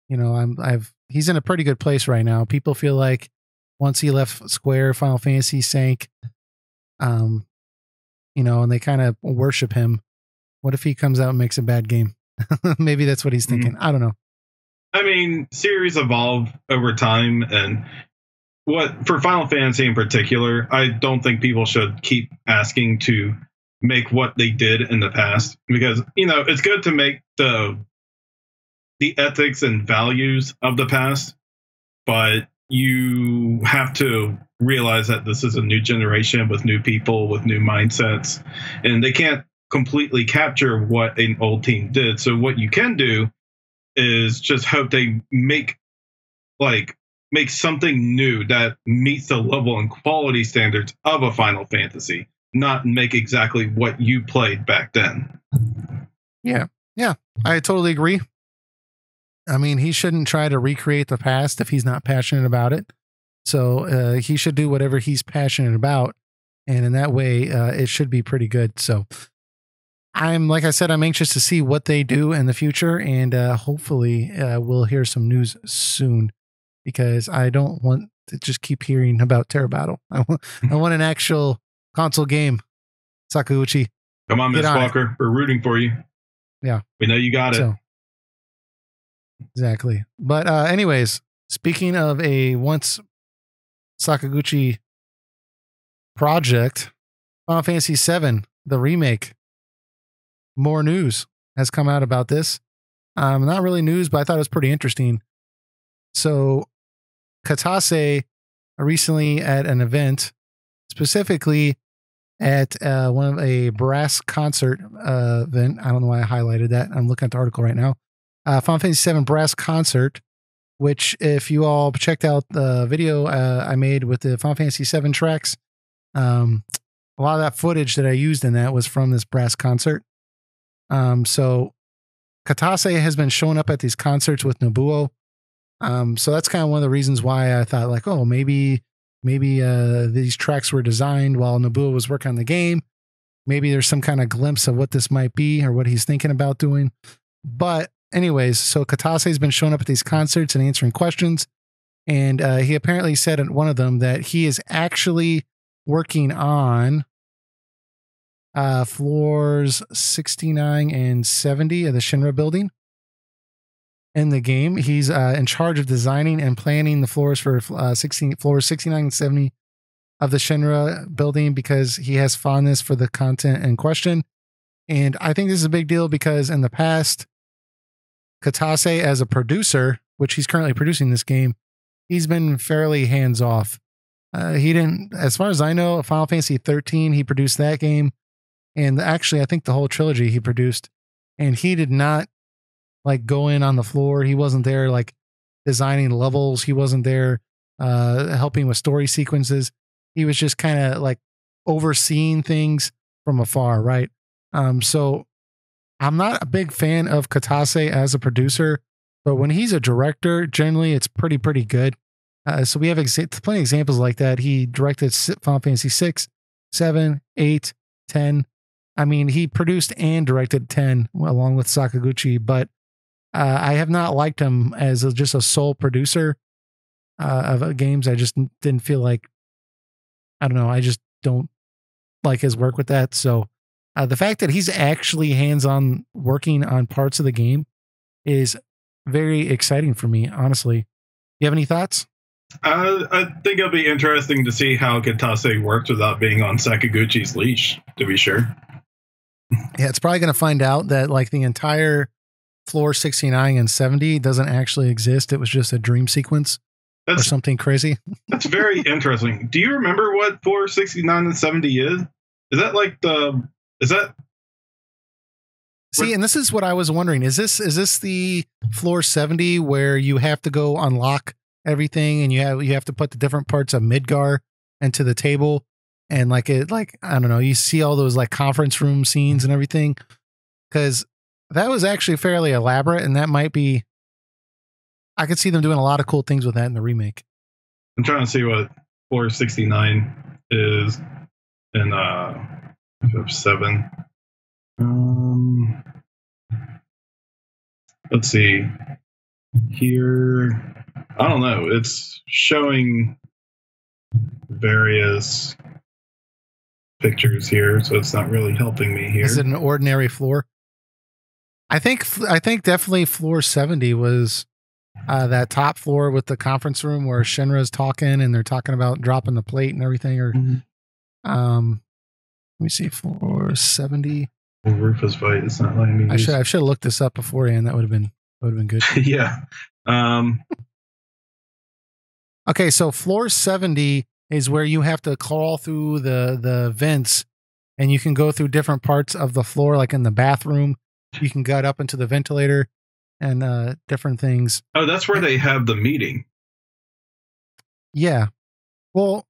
He's in a pretty good place right now. People feel like once he left Square, Final Fantasy sank. And they kind of worship him. What if he comes out and makes a bad game? Maybe that's what he's thinking. I don't know. I mean, series evolve over time, and for Final Fantasy in particular, I don't think people should keep asking to make what they did in the past, because it's good to make the ethics and values of the past, but you have to realize that this is a new generation with new people with new mindsets, and they can't completely capture what an old team did. So what you can do is just hope they make something new that meets the level and quality standards of a Final Fantasy, not make exactly what you played back then. Yeah, I totally agree. I mean, he shouldn't try to recreate the past if he's not passionate about it. So he should do whatever he's passionate about. And in that way, it should be pretty good. So like I said, I'm anxious to see what they do in the future. And hopefully we'll hear some news soon, because I don't want to just keep hearing about Terra Battle. I want an actual console game. Sakaguchi. Come on, Miss Walker. We're rooting for you. Yeah. We know you got it. Exactly. But anyways, speaking of a once Sakaguchi project, Final Fantasy 7, the remake, more news has come out about this. Not really news, but I thought it was pretty interesting. So Kitase recently at an event, specifically at one of a brass concert event. I don't know why I highlighted that. I'm looking at the article right now. Final Fantasy VII Brass Concert, which if you all checked out the video I made with the Final Fantasy VII tracks, a lot of that footage that I used in that was from this brass concert. So Kitase has been showing up at these concerts with Nobuo. So that's kind of one of the reasons why I thought like, oh, maybe these tracks were designed while Nobuo was working on the game. Maybe there's some kind of glimpse of what this might be or what he's thinking about doing. But anyways, so Kitase has been showing up at these concerts and answering questions. And he apparently said at one of them that he is actually working on floors 69 and 70 of the Shinra building. In the game, he's in charge of designing and planning the floors for floors 69 and 70 of the Shinra building, because he has fondness for the content in question. And I think this is a big deal because in the past, Kitase as a producer, which he's currently producing this game, he's been fairly hands off. He didn't, as far as I know, Final Fantasy 13, he produced that game. And actually, I think the whole trilogy he produced, and he did not like go in on the floor. He wasn't there like designing levels. He wasn't there helping with story sequences. He was just kind of like overseeing things from afar, right? So I'm not a big fan of Kitase as a producer, but when he's a director, generally it's pretty good. So we have plenty of examples like that. He directed Final Fantasy 6, 7, 8, 10. I mean, he produced and directed 10 along with Sakaguchi, but I have not liked him as just a sole producer of games. I just didn't feel like, I don't know, I just don't like his work with that. So the fact that he's actually hands-on working on parts of the game is very exciting for me, honestly. You have any thoughts? I think it'll be interesting to see how Kitase works without being on Sakaguchi's leash, to be sure. Yeah, it's probably going to find out that like the entire floor 69 and 70 doesn't actually exist. It was just a dream sequence or something crazy. That's very interesting. Do you remember what floor 69 and 70 is? Is that like See, and this is what I was wondering. Is this the floor 70 where you have to go unlock everything and you have to put the different parts of Midgar into the table, and I don't know, you see all those like conference room scenes and everything? Because that was actually fairly elaborate, and that might be I could see them doing a lot of cool things with that in the remake. I'm trying to see what floor 69 is in FF7. Let's see. Here, I don't know. It's showing various pictures here, so it's not really helping me here. Is it an ordinary floor? I think definitely floor 70 was that top floor with the conference room where Shinra's talking and they're talking about dropping the plate and everything. Or let me see, floor 70. Well, Rufus fight. It's not letting me. I should have looked this up beforehand. That would have been good. Yeah. Okay, so floor 70 is where you have to crawl through the vents, and you can go through different parts of the floor, like in the bathroom. You can get up into the ventilator and different things. Oh, that's where they have the meeting. Yeah. Well,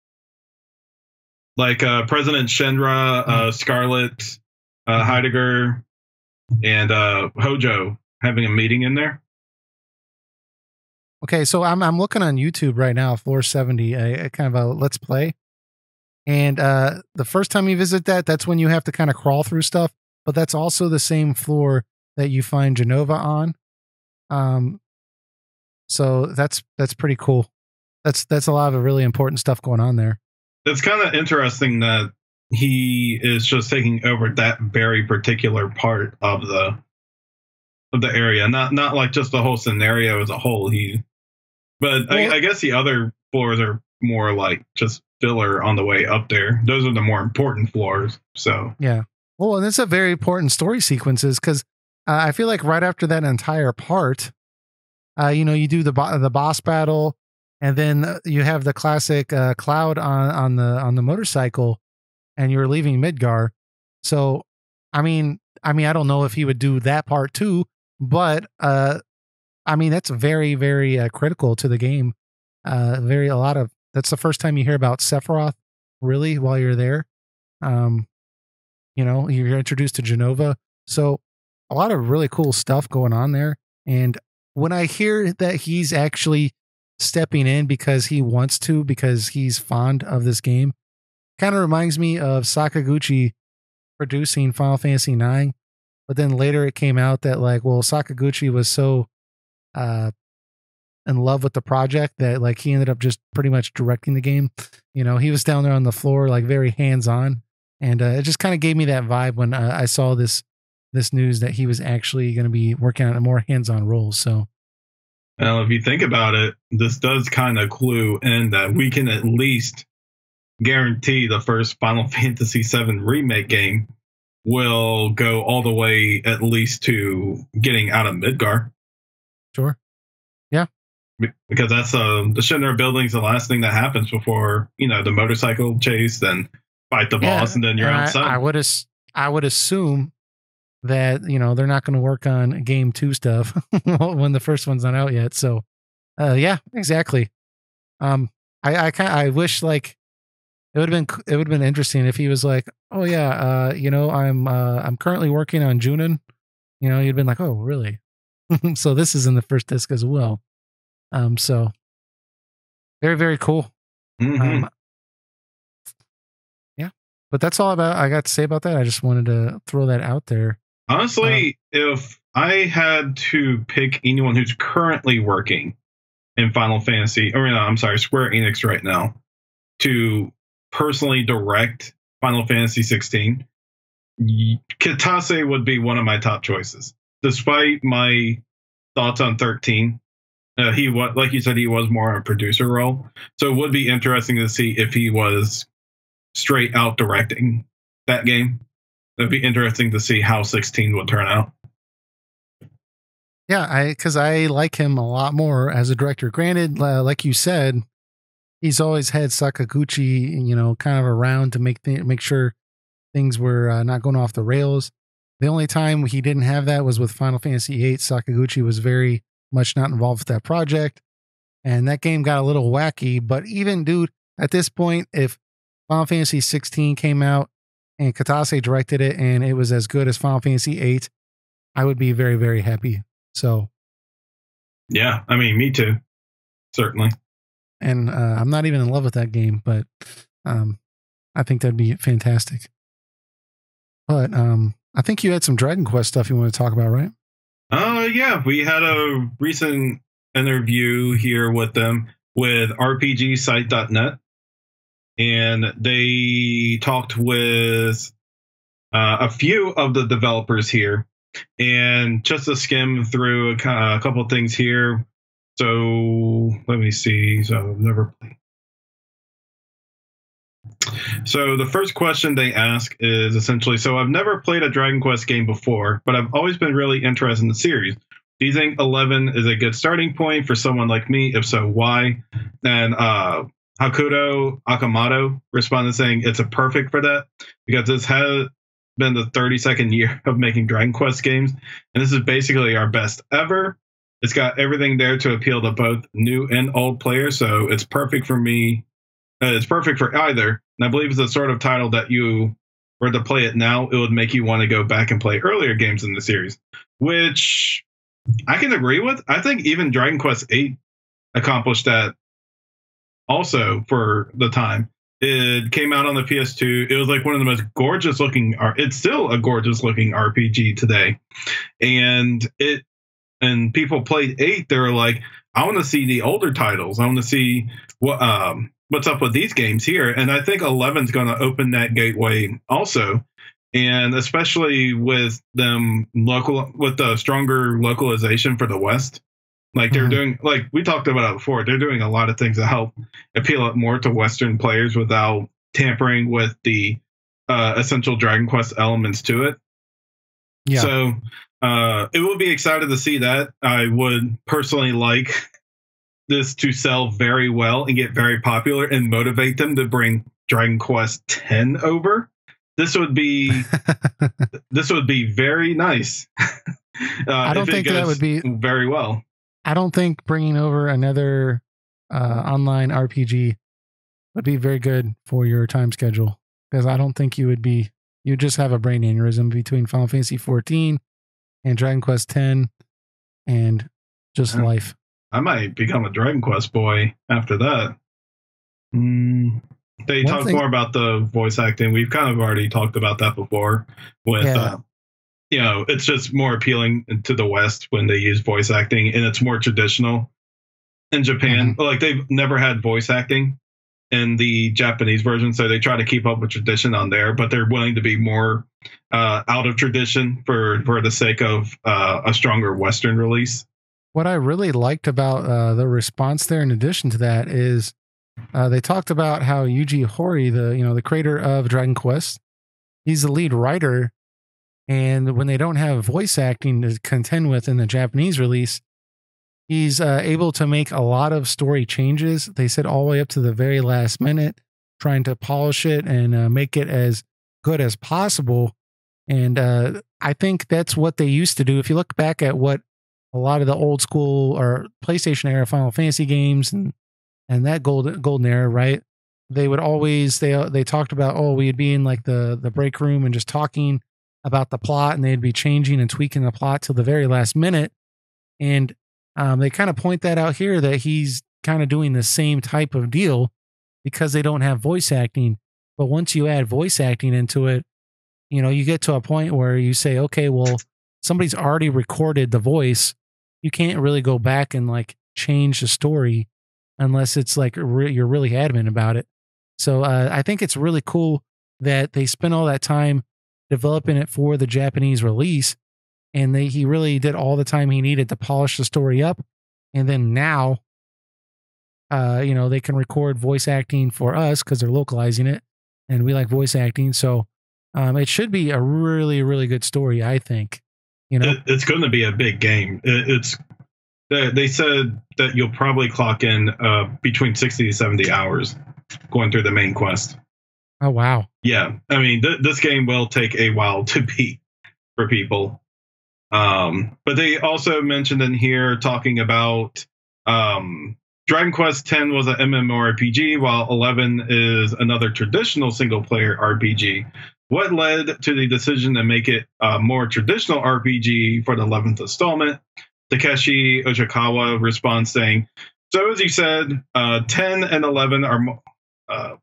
like President Shinra, Scarlet, Heidegger, and Hojo having a meeting in there. Okay, so I'm looking on YouTube right now, floor 70, a kind of a let's play. And the first time you visit that's when you have to kind of crawl through stuff, but that's also the same floor that you find Genova on. So that's pretty cool. That's a lot of really important stuff going on there. It's kind of interesting that he is just taking over that very particular part of the area, not like just the whole scenario as a whole. I guess the other floors are more like just filler on the way up there. Those are the more important floors. So yeah, well, and it's a very important story sequences because I feel like right after that entire part, you do the boss battle, and then you have the classic Cloud on the motorcycle, and you're leaving Midgar. So, I mean, I don't know if he would do that part too, but that's very, very critical to the game. That's the first time you hear about Sephiroth, really, while you're there. You're introduced to Genova. So a lot of really cool stuff going on there. And when I hear that he's actually stepping in because he wants to, because he's fond of this game, kind of reminds me of Sakaguchi producing Final Fantasy IX. But then later it came out that Sakaguchi was so in love with the project that he ended up just pretty much directing the game. He was down there on the floor, very hands-on. And it just kind of gave me that vibe when I saw this news that he was actually going to be working on a more hands-on role. So, well, if you think about it, this does kind of clue in that we can at least guarantee the first Final Fantasy VII Remake game will go all the way at least to getting out of Midgar. Sure. Yeah. Because that's the Shinra building's the last thing that happens before, the motorcycle chase, then fight the boss, and then you're outside. I would assume that, they're not going to work on game 2 stuff when the first one's not out yet. So, yeah, exactly. I wish it would have been interesting if he was like, oh yeah, I'm currently working on Junin. You'd been like, oh really? So this is in the first disc as well. So very, very cool. Mm-hmm. Yeah, but that's all I got to say about that. I just wanted to throw that out there. Honestly, if I had to pick anyone who's currently working in Final Fantasy, Square Enix right now, to personally direct Final Fantasy 16, Kitase would be one of my top choices. Despite my thoughts on 13, he was, like you said, he was more a producer role. So it would be interesting to see if he was straight out directing that game. It'd be interesting to see how 16 would turn out. Yeah, because I like him a lot more as a director. Granted, like you said, he's always had Sakaguchi, kind of around to make sure things were not going off the rails. The only time he didn't have that was with Final Fantasy VIII. Sakaguchi was very much not involved with that project, and that game got a little wacky. But even, dude, at this point, if Final Fantasy 16 came out and Kitase directed it and it was as good as Final Fantasy VIII, I would be very, very happy. So, Yeah, I mean, me too. Certainly. And I'm not even in love with that game, but I think that'd be fantastic. But I think you had some Dragon Quest stuff you want to talk about, right? Yeah, we had a recent interview here with them with RPGsite.net, and they talked with a few of the developers here, and just to skim through a couple of things here. So let me see. So I've never played. So the first question they ask is essentially, so I've never played a Dragon Quest game before, but I've always been really interested in the series. Do you think 11 is a good starting point for someone like me? If so, why? And Hakuto Akamoto responded saying it's a perfect for that because this has been the 32nd year of making Dragon Quest games, and this is basically our best ever. It's got everything there to appeal to both new and old players, so it's perfect for me. It's perfect for either, and I believe it's the sort of title that you were to play it now, it would make you want to go back and play earlier games in the series, which I can agree with. I think even Dragon Quest VIII accomplished that also for the time. It came out on the PS2. It was like one of the most gorgeous looking. It's still a gorgeous looking RPG today, and people played 8. They were like, I want to see the older titles. I want to see what's up with these games here. And I think 11's going to open that gateway also. And especially with them with the stronger localization for the West. Like they're doing, like we talked about it before, they're doing a lot of things to help appeal it more to Western players without tampering with the essential Dragon Quest elements to it. Yeah. So it will be excited to see that. I would personally like this to sell very well and get very popular and motivate them to bring Dragon Quest X over. This would be very nice. I don't think that would be very well. I don't think bringing over another online RPG would be very good for your time schedule, because I don't think you just have a brain aneurysm between Final Fantasy 14 and Dragon Quest X and just life. I might become a Dragon Quest boy after that. They talk more about the voice acting. We've kind of already talked about that before with it's just more appealing to the West when they use voice acting, and it's more traditional in Japan. Like they've never had voice acting in the Japanese version, so they try to keep up with tradition on there, but they're willing to be more out of tradition for the sake of a stronger Western release. What I really liked about the response there, in addition to that, is they talked about how Yuji Horii, the creator of Dragon Quest, he's the lead writer. And when they don't have voice acting to contend with in the Japanese release, he's able to make a lot of story changes. They said all the way up to the very last minute, trying to polish it and make it as good as possible. And I think that's what they used to do. If you look back at what a lot of the old school or PlayStation era Final Fantasy games and that golden era, right? They would always, they talked about, we'd be in like the break room and just talking about the plot, and they'd be changing and tweaking the plot till the very last minute. And they kind of point that out here, that he's kind of doing the same type of deal because they don't have voice acting. But once you add voice acting into it, you get to a point where you say, okay, well, somebody's already recorded the voice. You can't really go back and like change the story unless it's like you're really adamant about it. So I think it's really cool that they spent all that time developing it for the Japanese release, and he really did all the time he needed to polish the story up. And then now, they can record voice acting for us because they're localizing it, and we like voice acting. So it should be a really, really good story, I think. It's going to be a big game. They said that you'll probably clock in between 60 to 70 hours going through the main quest. Oh, wow. Yeah. I mean, this game will take a while to beat for people. But they also mentioned in here talking about Dragon Quest X was an MMORPG, while 11 is another traditional single-player RPG. What led to the decision to make it a more traditional RPG for the 11th installment? Takeshi Oshikawa responds saying, "So as you said, 10 and 11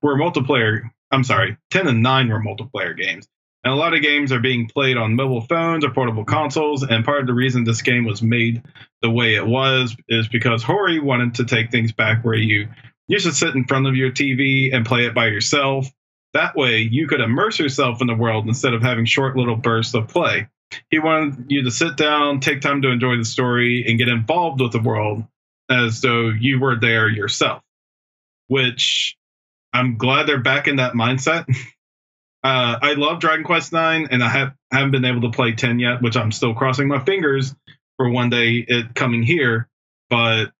were multiplayer. I'm sorry, 10 and 9 were multiplayer games. And a lot of games are being played on mobile phones or portable consoles. And part of the reason this game was made the way it was is because Hori wanted to take things back where you used to sit in front of your TV and play it by yourself. That way, you could immerse yourself in the world instead of having short little bursts of play. He wanted you to sit down, take time to enjoy the story, and get involved with the world as though you were there yourself." Which I'm glad they're back in that mindset. I love Dragon Quest IX, and I haven't been able to play 10 yet, which I'm still crossing my fingers for one day it coming here. But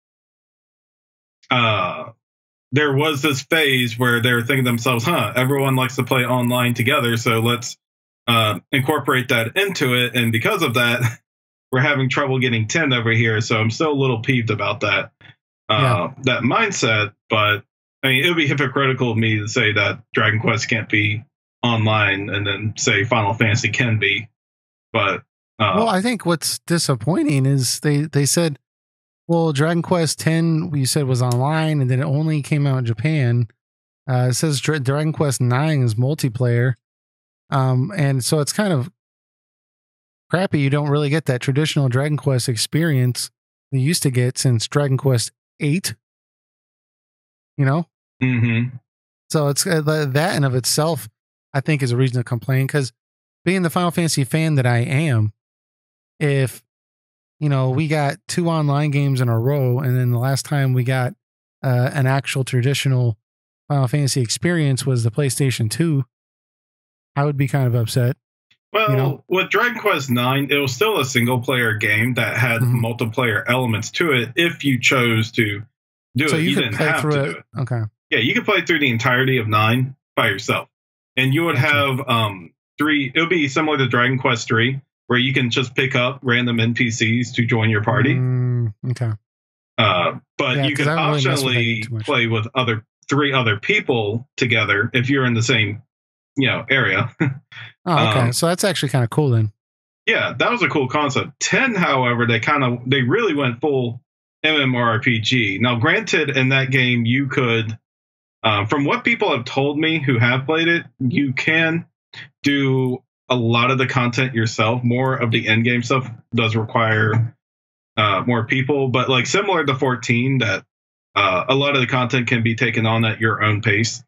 there was this phase where they were thinking to themselves, everyone likes to play online together, so let's incorporate that into it. And because of that, we're having trouble getting 10 over here. So I'm still a little peeved about that that mindset. But I mean, it would be hypocritical of me to say that Dragon Quest can't be online and then say Final Fantasy can be. But well, I think what's disappointing is they said, well, Dragon Quest 10 you said was online and then it only came out in Japan. It says Dragon Quest 9 is multiplayer. And so it's kind of crappy. You don't really get that traditional Dragon Quest experience you used to get since Dragon Quest 8. You know? Mm-hmm. So it's that in of itself, I think, is a reason to complain, because being the Final Fantasy fan that I am, if, you know, we got 2 online games in a row, and then the last time we got an actual traditional Final Fantasy experience was the PlayStation 2, I would be kind of upset. Well, you know? With Dragon Quest IX, it was still a single-player game that had multiplayer elements to it if you chose to do so it. You didn't have to do it. Okay. Yeah, you could play through the entirety of 9 by yourself. And you would have 3, it would be similar to Dragon Quest 3, where you can just pick up random NPCs to join your party. Okay. But you can optionally play with 3 other people together if you're in the same, area. Oh, okay. So that's actually kind of cool then. Yeah, that was a cool concept. 10, however, they really went full MMORPG. Now, granted, in that game, you could, from what people have told me who have played it, you can do a lot of the content yourself. More of the end game stuff does require more people, but like similar to 14, that a lot of the content can be taken on at your own pace.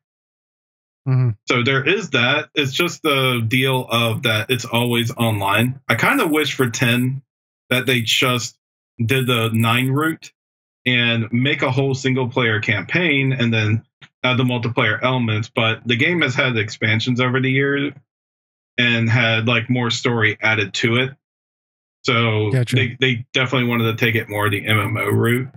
Mm-hmm. So there is that. It's just the deal of that it's always online. I kind of wish for 10 that they just did the 9 route and make a whole single player campaign and then add the multiplayer elements. But the game has had expansions over the years and had like more story added to it. So gotcha. they definitely wanted to take it more the MMO route.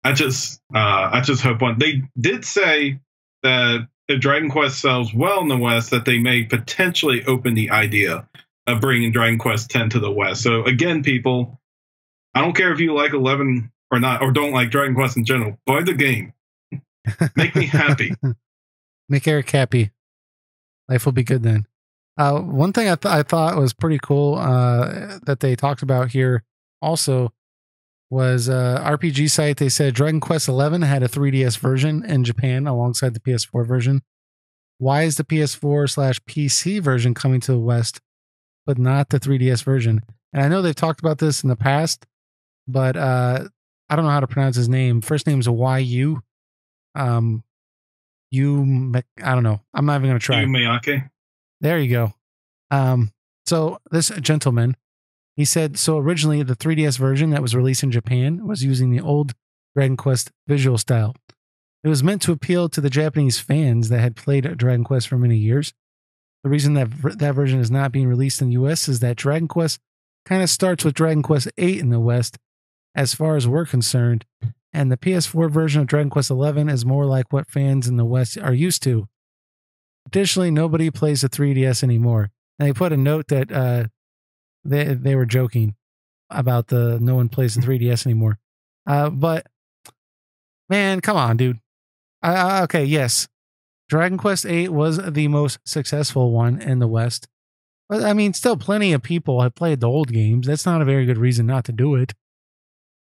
I just hope they did say that if Dragon Quest sells well in the West, that they may potentially open the idea of bringing Dragon Quest X to the West. So again, people, I don't care if you like 11 or not, or don't like Dragon Quest in general, buy the game. Make me happy. Make Eric happy. Life will be good then. One thing I thought was pretty cool that they talked about here also was RPG site. They said Dragon Quest XI had a 3DS version in Japan alongside the PS4 version. Why is the PS4/PC version coming to the West, but not the 3DS version? And I know they've talked about this in the past, but I don't know how to pronounce his name. First name's YU. I don't know. I'm not even going to try. Yu Miyake. There you go. So this gentleman, he said, so originally the 3DS version that was released in Japan was using the old Dragon Quest visual style. It was meant to appeal to the Japanese fans that had played Dragon Quest for many years. The reason that that version is not being released in the US is that Dragon Quest kind of starts with Dragon Quest 8 in the West, as far as we're concerned, and the PS4 version of Dragon Quest 11 is more like what fans in the West are used to. Additionally, nobody plays the 3DS anymore. And they put a note that they were joking about the no one plays the 3DS anymore. But man, come on, dude. Okay, yes. Dragon Quest 8 was the most successful one in the West. But I mean, still plenty of people have played the old games. That's not a very good reason not to do it.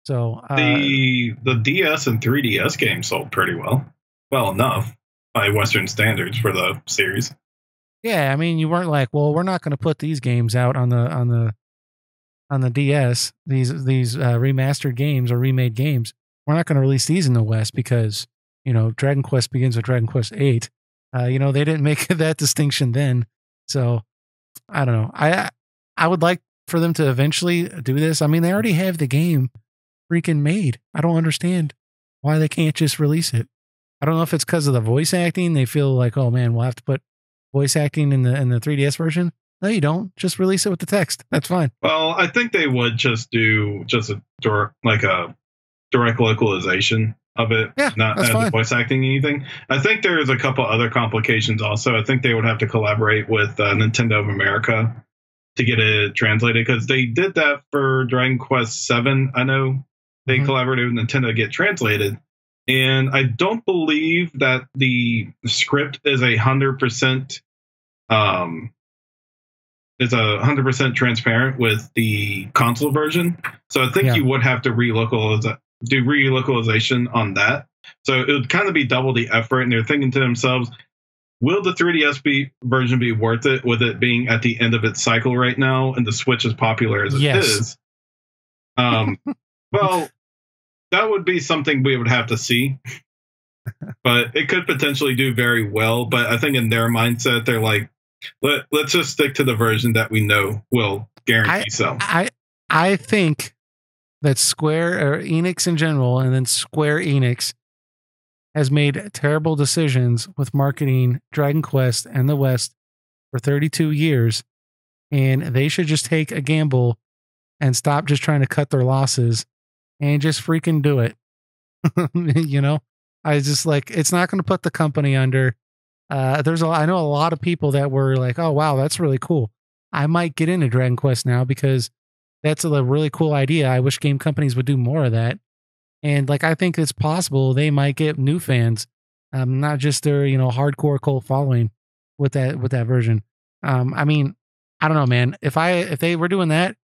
So the DS and 3DS games sold pretty well enough by Western standards for the series. yeah, I mean, you weren't like, well, we're not going to put these games out on the DS. These remastered games or remade games. We're not going to release these in the West because Dragon Quest begins with Dragon Quest 8. They didn't make that distinction then. So I don't know. I would like for them to eventually do this. I mean, they already have the game freaking made. I don't understand why they can't just release it. I don't know if it's because of the voice acting. They feel like, oh man, we'll have to put voice acting in the 3DS version. No, you don't. Just release it with the text. That's fine. Well, I think they would just do a direct localization of it, not as a voice acting anything. I think there's a couple other complications also. I think they would have to collaborate with Nintendo of America to get it translated, because they did that for Dragon Quest 7. I know they collaborated with Nintendo to get translated, and I don't believe that the script is 100% is 100% transparent with the console version. So I think you would have to do relocalization on that. So it would kind of be double the effort, and they're thinking to themselves, will the 3DS version be worth it with it being at the end of its cycle right now and the Switch as popular as it is? Well, that would be something we would have to see. But it could potentially do very well. But I think in their mindset, they're like, let's just stick to the version that we know will guarantee sell. I think that Square or Enix in general, and then Square Enix, has made terrible decisions with marketing Dragon Quest and the West for 32 years, and they should just take a gamble and stop just trying to cut their losses and just freaking do it. I just like, it's not going to put the company under. I know a lot of people that were like, oh wow, that's really cool. I might get into Dragon Quest now because that's a really cool idea. I wish game companies would do more of that. And like, I think it's possible they might get new fans, not just their, hardcore cult following with that version. I mean, I don't know, man. If they were doing that,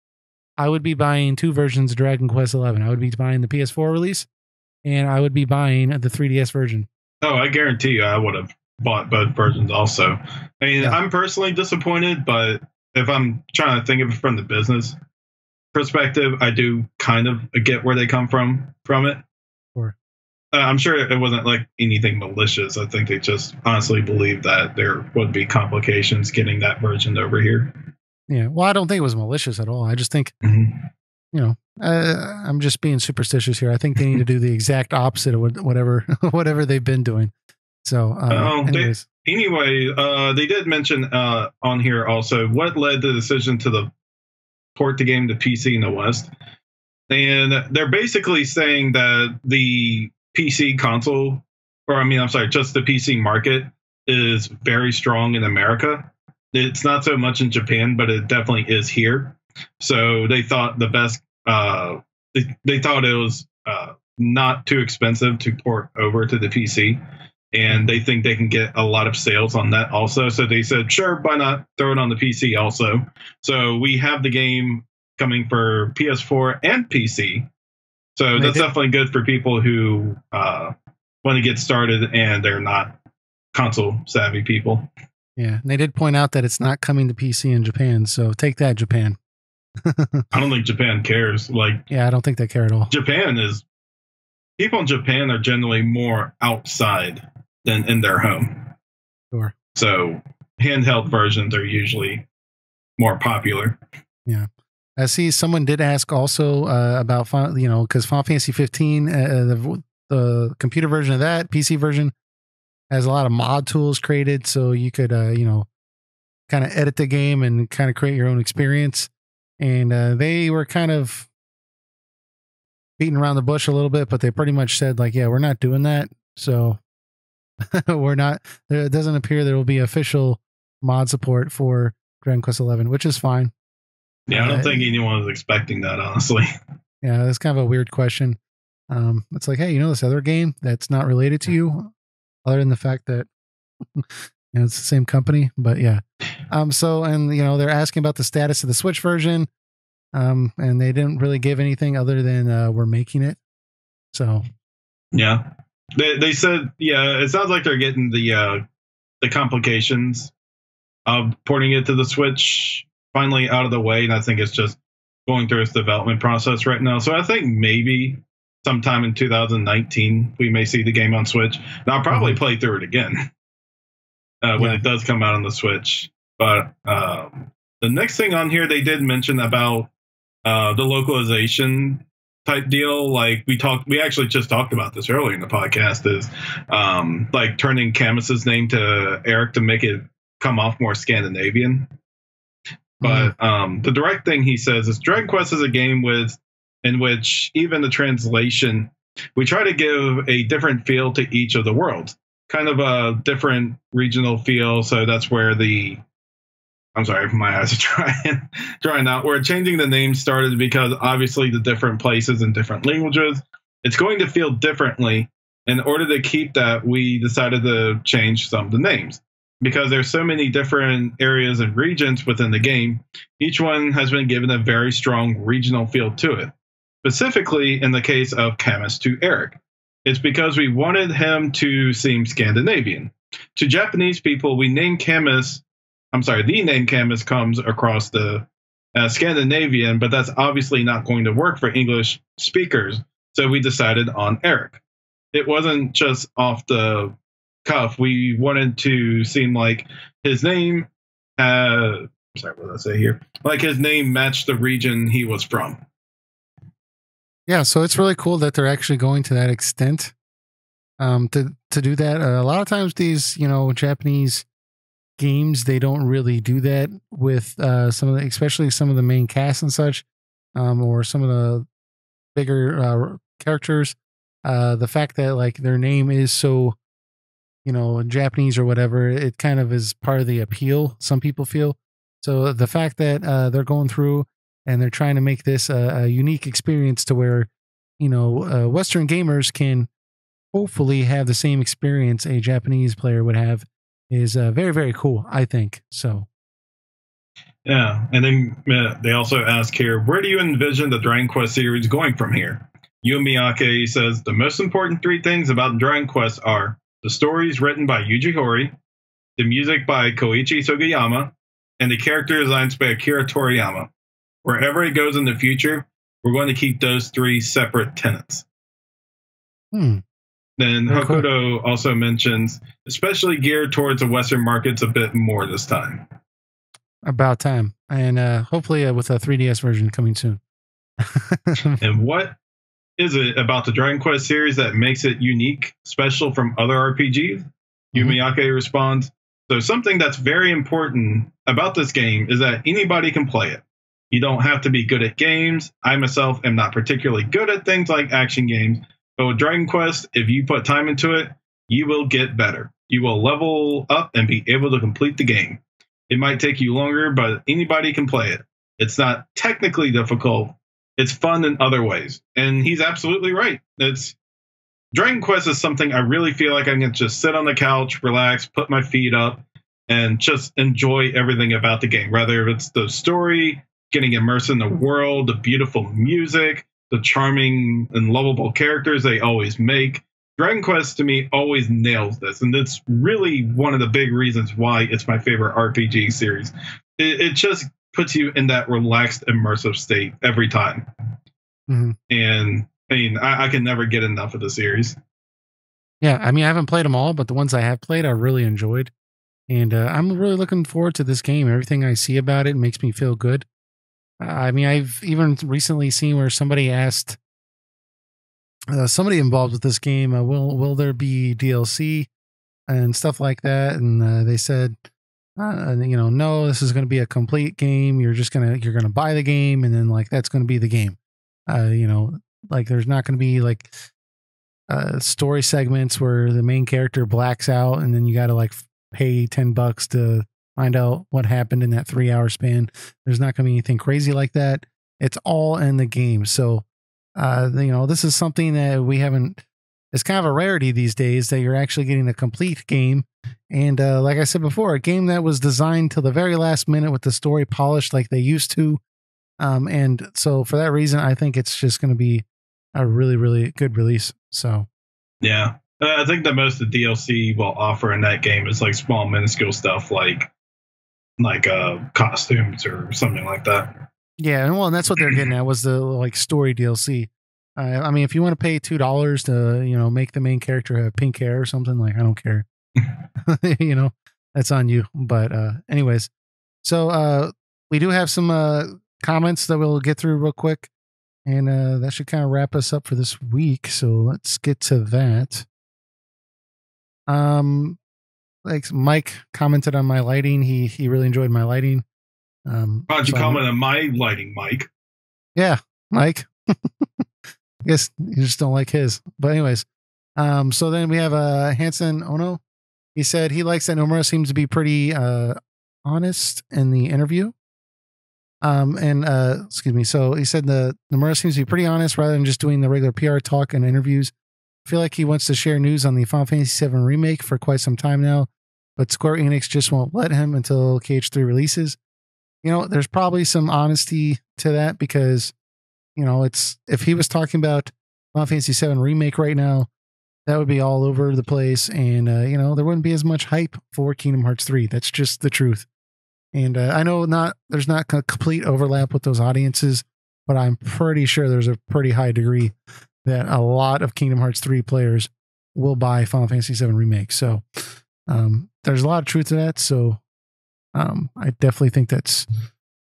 I would be buying 2 versions of Dragon Quest 11. I would be buying the PS4 release, and I would be buying the 3DS version. Oh, I guarantee you, I would have bought both versions also. I mean, I'm personally disappointed, but if I'm trying to think of it from the business perspective, I do kind of get where they come from it. Sure. I'm sure it wasn't like anything malicious. I think they just honestly believed that there would be complications getting that version over here. Yeah. Well, I don't think it was malicious at all. I just think, I'm just being superstitious here. I think they need to do the exact opposite of whatever they've been doing. So, they did mention on here also what led the decision to port the game to PC in the West. And they're basically saying that the PC console, just the PC market is very strong in America. It's not so much in Japan, but it definitely is here. So they thought the best, they thought it was not too expensive to port over to the PC. And they think they can get a lot of sales on that also. So they said, sure, why not throw it on the PC also? So we have the game coming for PS4 and PC. So that's definitely good for people who want to get started and they're not console savvy people. Yeah, and they did point out that it's not coming to PC in Japan. So take that, Japan. I don't think Japan cares. I don't think they care at all. People in Japan are generally more outside than in their home. Sure. So handheld versions are usually more popular. Yeah. I see someone did ask also about, because Final Fantasy 15, the computer version of that, PC version, has a lot of mod tools created. So you could, kind of edit the game and kind of create your own experience. And they were kind of beating around the bush a little bit, but they pretty much said we're not doing that. So we're not, it doesn't appear there will be official mod support for Dragon Quest 11, which is fine. Yeah, I don't think anyone was expecting that, honestly. Yeah, that's kind of a weird question. It's like, hey, this other game that's not related to you, other than the fact that it's the same company, but yeah. So, and they're asking about the status of the Switch version. and they didn't really give anything other than we're making it. So yeah, they said it sounds like they're getting the complications of porting it to the Switch finally out of the way, and I think it's just going through its development process right now. So I think maybe sometime in 2019 we may see the game on Switch. And I'll probably play through it again when it does come out on the Switch. But the next thing on here they did mention about the localization type deal. Like we actually just talked about this earlier in the podcast, is like turning Camus's name to Eric to make it come off more Scandinavian. But the direct thing he says is Dragon Quest is a game in which even the translation, we try to give a different feel to each of the worlds, kind of a different regional feel. So that's where I'm sorry, my eyes are drying out. Where changing the name started because obviously the different places and different languages, it's going to feel differently. In order to keep that, we decided to change some of the names because there's so many different areas and regions within the game. Each one has been given a very strong regional feel to it. Specifically in the case of Camus to Eric, it's because we wanted him to seem Scandinavian. To Japanese people, the name Camus comes across the Scandinavian, but that's obviously not going to work for English speakers. So we decided on Eric. It wasn't just off the cuff. We wanted to seem like his name, what did I say here? Like his name matched the region he was from. Yeah, so it's really cool that they're actually going to that extent to do that. A lot of times these, Japanese games, they don't really do that with especially some of the main cast and such, or some of the bigger characters. The fact that like their name is so, Japanese or whatever, it kind of is part of the appeal, some people feel. So the fact that they're going through and they're trying to make this a unique experience to where, Western gamers can hopefully have the same experience a Japanese player would have is very, very cool, I think. So. Yeah. And then they also ask here, where do you envision the Dragon Quest series going from here? Yu Miyake says, the most important three things about Dragon Quest are the stories written by Yuji Horii, the music by Koichi Sugiyama, and the character designs by Akira Toriyama. Wherever it goes in the future, we're going to keep those three separate tenets. Then Hokuto also mentions, especially geared towards the Western markets a bit more this time. About time. And hopefully with a 3DS version coming soon. And what is it about the Dragon Quest series that makes it unique, special from other RPGs? Yu Miyake responds, so something that's very important about this game is that anybody can play it. You don't have to be good at games. I myself am not particularly good at things like action games, but with Dragon Quest, if you put time into it, you will get better. You will level up and be able to complete the game. It might take you longer, but anybody can play it. It's not technically difficult. It's fun in other ways. And he's absolutely right. Dragon Quest is something I really feel like I can just sit on the couch, relax, put my feet up, and just enjoy everything about the game. Whether it's the story, getting immersed in the world, the beautiful music, the charming and lovable characters they always make. Dragon Quest, to me, always nails this. And it's really one of the big reasons why it's my favorite RPG series. It just puts you in that relaxed, immersive state every time. And I can never get enough of the series. Yeah, I haven't played them all, but the ones I have played, I really enjoyed. And I'm really looking forward to this game. Everything I see about it makes me feel good. I've even recently seen where somebody asked somebody involved with this game, will there be DLC and stuff like that? And they said, no, this is going to be a complete game. You're going to buy the game, and then like that's going to be the game. Like there's not going to be like story segments where the main character blacks out, and then you got to like pay $10 to find out what happened in that 3-hour span. There's not going to be anything crazy like that. It's all in the game. So, this is something that we haven't, it's kind of a rarity these days that you're actually getting a complete game. And like I said before, a game that was designed till the very last minute with the story polished like they used to. And so for that reason, I think it's just going to be a really, really good release. So yeah, I think the most the DLC will offer in that game is like small, minuscule stuff like costumes or something like that. Yeah, and well, and that's what they're getting at was the like story DLC. I mean, if you want to pay $2 to make the main character have pink hair or something, like I don't care. That's on you. But anyways, so we do have some comments that we'll get through real quick, and that should kind of wrap us up for this week. So let's get to that. Like Mike commented on my lighting. He really enjoyed my lighting. Why'd you comment on my lighting, Mike? Yeah, Mike. I guess you just don't like his. But anyways, so then we have Hanson Ono. He said he likes that Nomura seems to be pretty honest in the interview. Excuse me. So he said the Nomura seems to be pretty honest rather than just doing the regular PR talk and interviews. I feel like he wants to share news on the Final Fantasy VII Remake for quite some time now, but Square Enix just won't let him until KH3 releases. There's probably some honesty to that because, it's if he was talking about Final Fantasy VII Remake right now, that would be all over the place, and there wouldn't be as much hype for Kingdom Hearts 3. That's just the truth. And I know there's not a complete overlap with those audiences, but I'm pretty sure there's a pretty high degree that a lot of Kingdom Hearts 3 players will buy Final Fantasy VII Remake. So there's a lot of truth to that. So I definitely think that's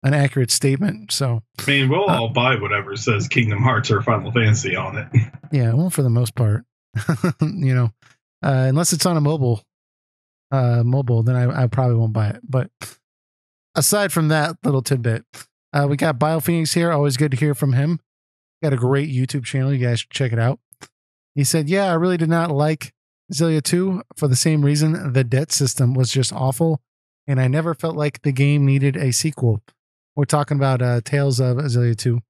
an accurate statement. So I mean, we'll all buy whatever says Kingdom Hearts or Final Fantasy on it. Yeah, well, for the most part, unless it's on a mobile, then I probably won't buy it. But aside from that little tidbit, we got BioPhoenix here. Always good to hear from him. Got a great YouTube channel. You guys should check it out. He said, yeah, I really did not like Xillia 2 for the same reason. The debt system was just awful, and I never felt like the game needed a sequel. We're talking about Tales of Xillia 2.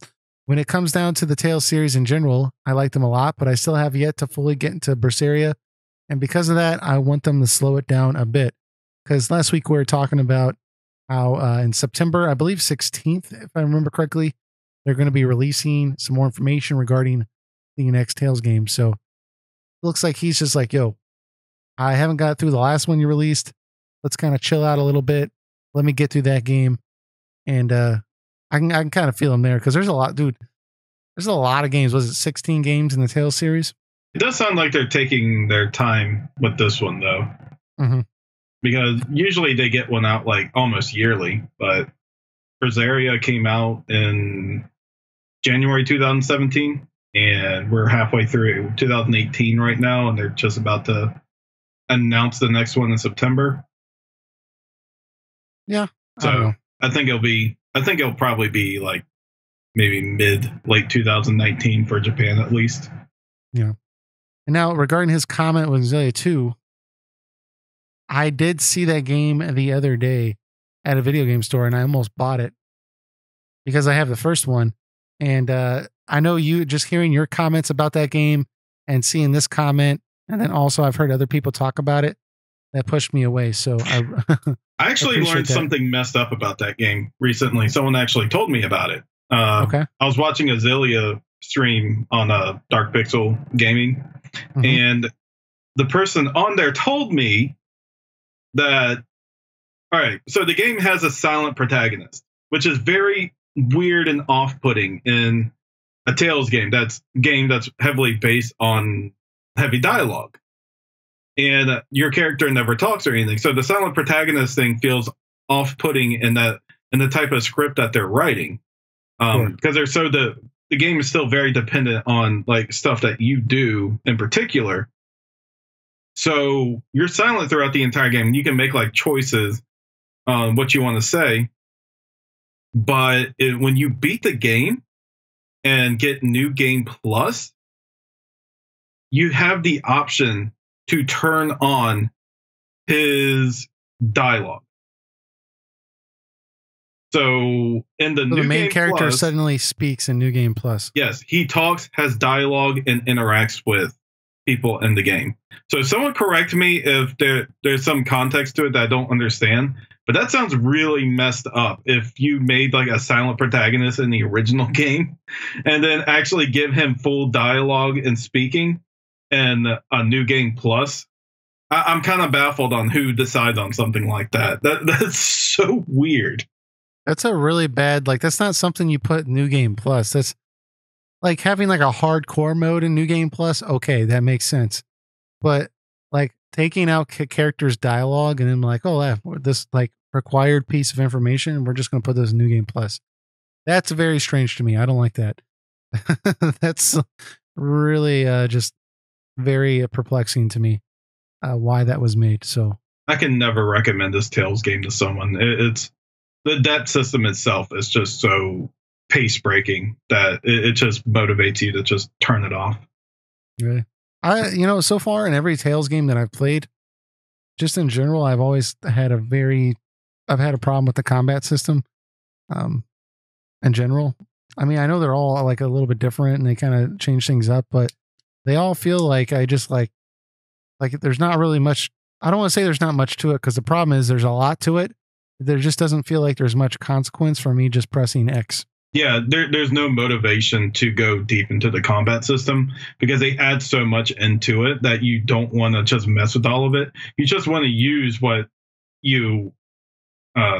When it comes down to the Tales series in general, I like them a lot, but I still have yet to fully get into Berseria, and because of that, I want them to slow it down a bit. Because last week we were talking about how in September, I believe 16th, if I remember correctly, they're going to be releasing some more information regarding the next Tales game. So it looks like he's just like, yo, I haven't got through the last one you released. Let's kind of chill out a little bit. Let me get through that game. And I can kind of feel him there because there's a lot, dude. There's a lot of games. Was it 16 games in the Tales series? It does sound like they're taking their time with this one, though. Mm-hmm. Because usually they get one out like almost yearly, but Berseria came out in January 2017, and we're halfway through 2018 right now, and they're just about to announce the next one in September. Yeah. So I think it'll probably be like maybe late 2019 for Japan at least. Yeah. And now regarding his comment with Xillia 2, I did see that game the other day at a video game store, and I almost bought it because I have the first one. And I know you just hearing your comments about that game and seeing this comment, and then also I've heard other people talk about it, that pushed me away. So I actually learned something messed up about that game recently. Someone actually told me about it. Okay. I was watching a Xillia stream on Dark Pixel Gaming, and the person on there told me that, all right, so the game has a silent protagonist, which is very weird and off-putting in a Tales game that's heavily based on heavy dialogue, and your character never talks or anything. So the silent protagonist thing feels off-putting in the type of script that they're writing, because the game is still very dependent on like stuff that you do in particular. So you're silent throughout the entire game. You can make like choices on what you want to say. But when you beat the game and get New Game Plus, you have the option to turn on his dialogue. So in the main character suddenly speaks in New Game Plus. Yes, he talks, has dialogue, and interacts with people in the game. So someone correct me if there's some context to it that I don't understand. But that sounds really messed up if you made like a silent protagonist in the original game and then actually give him full dialogue and speaking in a new game plus. I'm kind of baffled on who decides on something like that. That's so weird. That's a really bad, like, that's not something you put in New Game Plus. That's like having like a hardcore mode in New Game Plus. Okay, that makes sense. But like taking out characters' dialogue and then like, oh, this like required piece of information, we're just going to put this in New Game Plus. That's very strange to me. I don't like that. That's really just very perplexing to me why that was made. So I can never recommend this Tales game to someone. It's the depth system itself is just so pace breaking that it just motivates you to just turn it off. Really? So far in every Tales game that I've played, just in general, I've always had I've had a problem with the combat system. In general, I mean, I know they're all like a little bit different and they kind of change things up, but they all feel like I just like there's not really much. I don't want to say there's not much to it because the problem is there's a lot to it. There just doesn't feel like there's much consequence for me just pressing X. Yeah, there's no motivation to go deep into the combat system because they add so much into it that you don't want to just mess with all of it. You just want to use what you,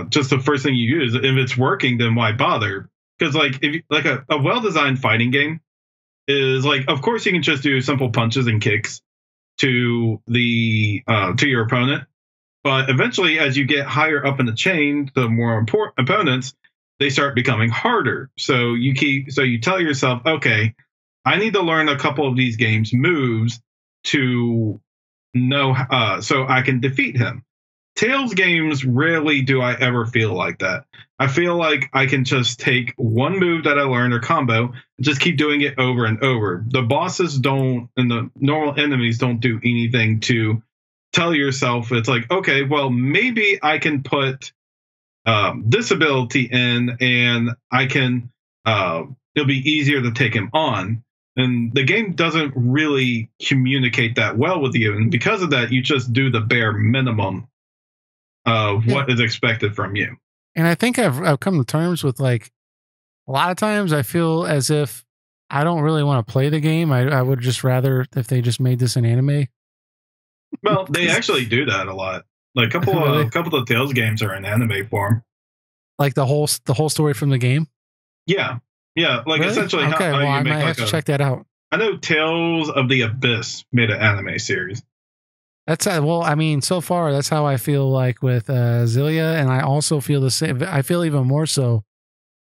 just the first thing you use. If it's working, then why bother? Because like if you, like a well-designed fighting game is like, of course you can just do simple punches and kicks to your opponent, but eventually as you get higher up in the chain, the more important opponents, they start becoming harder. So you tell yourself, okay, I need to learn a couple of these games moves to know so I can defeat him. Tales games, rarely do I ever feel like that. I feel like I can just take one move that I learned or combo and just keep doing it over and over. The bosses don't, and the normal enemies don't do anything to tell yourself it's like, okay, well, maybe I can put this ability in and I can, it'll be easier to take him on. And the game doesn't really communicate that well with you. And because of that, you just do the bare minimum of what is expected from you. And I think I've come to terms with like a lot of times I feel as if I don't really want to play the game. I would just rather if they just made this an anime. Well, they actually do that a lot. Like a couple of Tales games are in anime form. Like the whole story from the game. Yeah. Like really? Essentially. Okay, how well, you I make might have to check that out. I know Tales of the Abyss made an anime series. That's well, I mean, so far that's how I feel like with Zillia, and I also feel the same. I feel even more so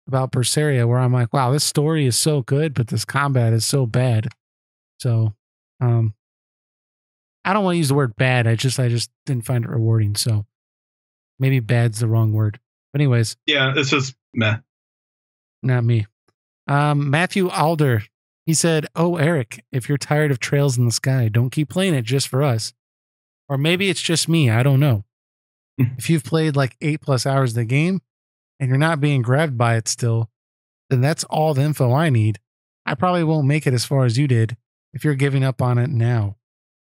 about Berseria, where I'm like, wow, this story is so good, but this combat is so bad. So, I don't want to use the word bad. I just didn't find it rewarding. So maybe bad's the wrong word. But anyways, yeah, it's just meh. Not me. Matthew Alder, he said, "Oh, Eric, if you're tired of Trails in the Sky, don't keep playing it just for us." Or maybe it's just me. I don't know. If you've played like 8+ hours of the game and you're not being grabbed by it still, then that's all the info I need. I probably won't make it as far as you did if you're giving up on it now.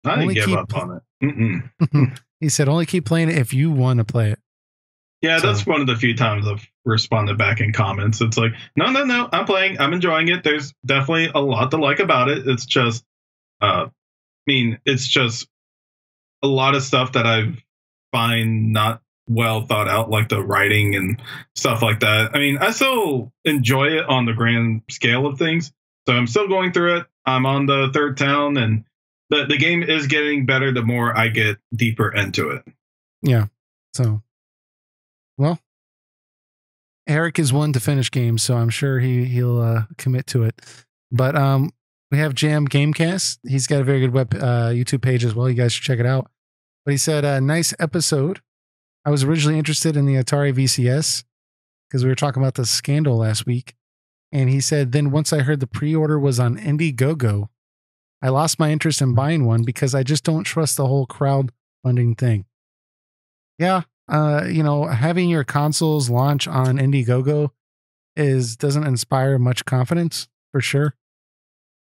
I didn't give up on it. He said, only keep playing it if you want to play it. Yeah, that's one of the few times I've responded back in comments. It's like, no, I'm playing. I'm enjoying it. There's definitely a lot to like about it. It's just, it's just a lot of stuff that I find not well thought out, like the writing and stuff like that. I mean, I still enjoy it on the grand scale of things. So I'm still going through it. I'm on the third town, and the game is getting better the more I get deeper into it. Yeah. So, well, Eric is one to finish games, so I'm sure he'll commit to it. But we have Jam Gamecast. He's got a very good YouTube page as well. You guys should check it out. But he said, nice episode. I was originally interested in the Atari VCS because we were talking about the scandal last week. And he said, then once I heard the pre-order was on Indiegogo, I lost my interest in buying one because I just don't trust the whole crowdfunding thing. Yeah, having your consoles launch on Indiegogo doesn't inspire much confidence for sure.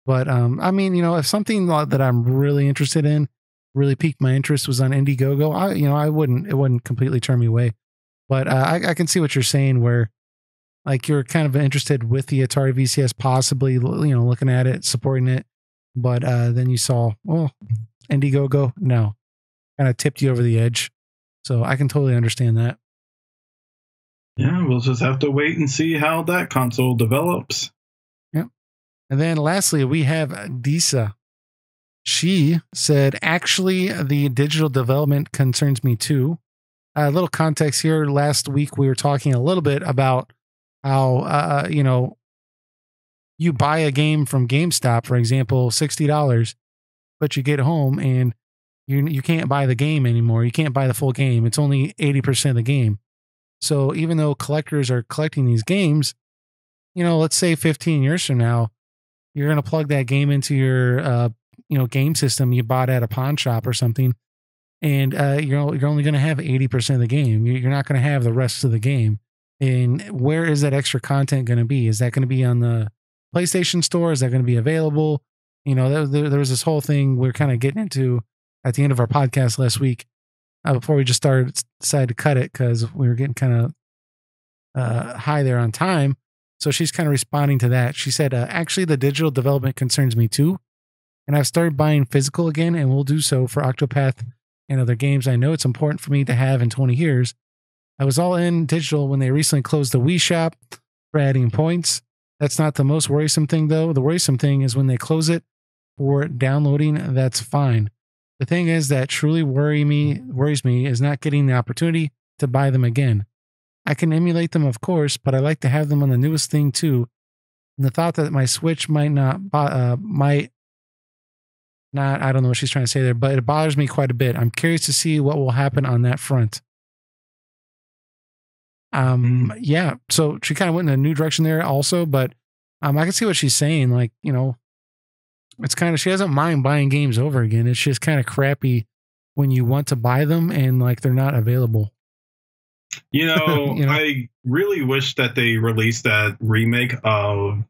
But if something that I'm really interested in really piqued my interest was on Indiegogo, it wouldn't completely turn me away. But I can see what you're saying, where like you're kind of interested with the Atari VCS, possibly, looking at it, supporting it, but then you saw, well, Indiegogo, no, kind of tipped you over the edge. So I can totally understand that. Yeah, we'll just have to wait and see how that console develops. Yep. And then lastly, we have Disa. She said, actually, the digital development concerns me too. A little context here. Last week, we were talking a little bit about how, you buy a game from GameStop, for example, $60, but you get home and you can't buy the game anymore. You can't buy the full game. It's only 80% of the game. So even though collectors are collecting these games, let's say 15 years from now, you're going to plug that game into your, game system you bought at a pawn shop or something. And you're only going to have 80% of the game. You're not going to have the rest of the game. And where is that extra content going to be? Is that going to be on the PlayStation Store? Is that going to be available? There was this whole thing we're kind of getting into at the end of our podcast last week, before we just decided to cut it because we were getting kind of high there on time. So she's kind of responding to that. She said, actually, the digital development concerns me too. And I've started buying physical again, and will do so for Octopath and other games I know it's important for me to have in 20 years. I was all in digital when they recently closed the Wii shop for adding points. That's not the most worrisome thing, though. The worrisome thing is when they close it for downloading, that's fine. The thing is that truly worries me is not getting the opportunity to buy them again. I can emulate them, of course, but I like to have them on the newest thing too. And the thought that my Switch might not, I don't know what she's trying to say there, but it bothers me quite a bit. I'm curious to see what will happen on that front. Yeah, so she kind of went in a new direction there also, but I can see what she's saying. Like, it's kind of, she doesn't mind buying games over again. It's just kind of crappy when you want to buy them and like they're not available. I really wish that they released that remake of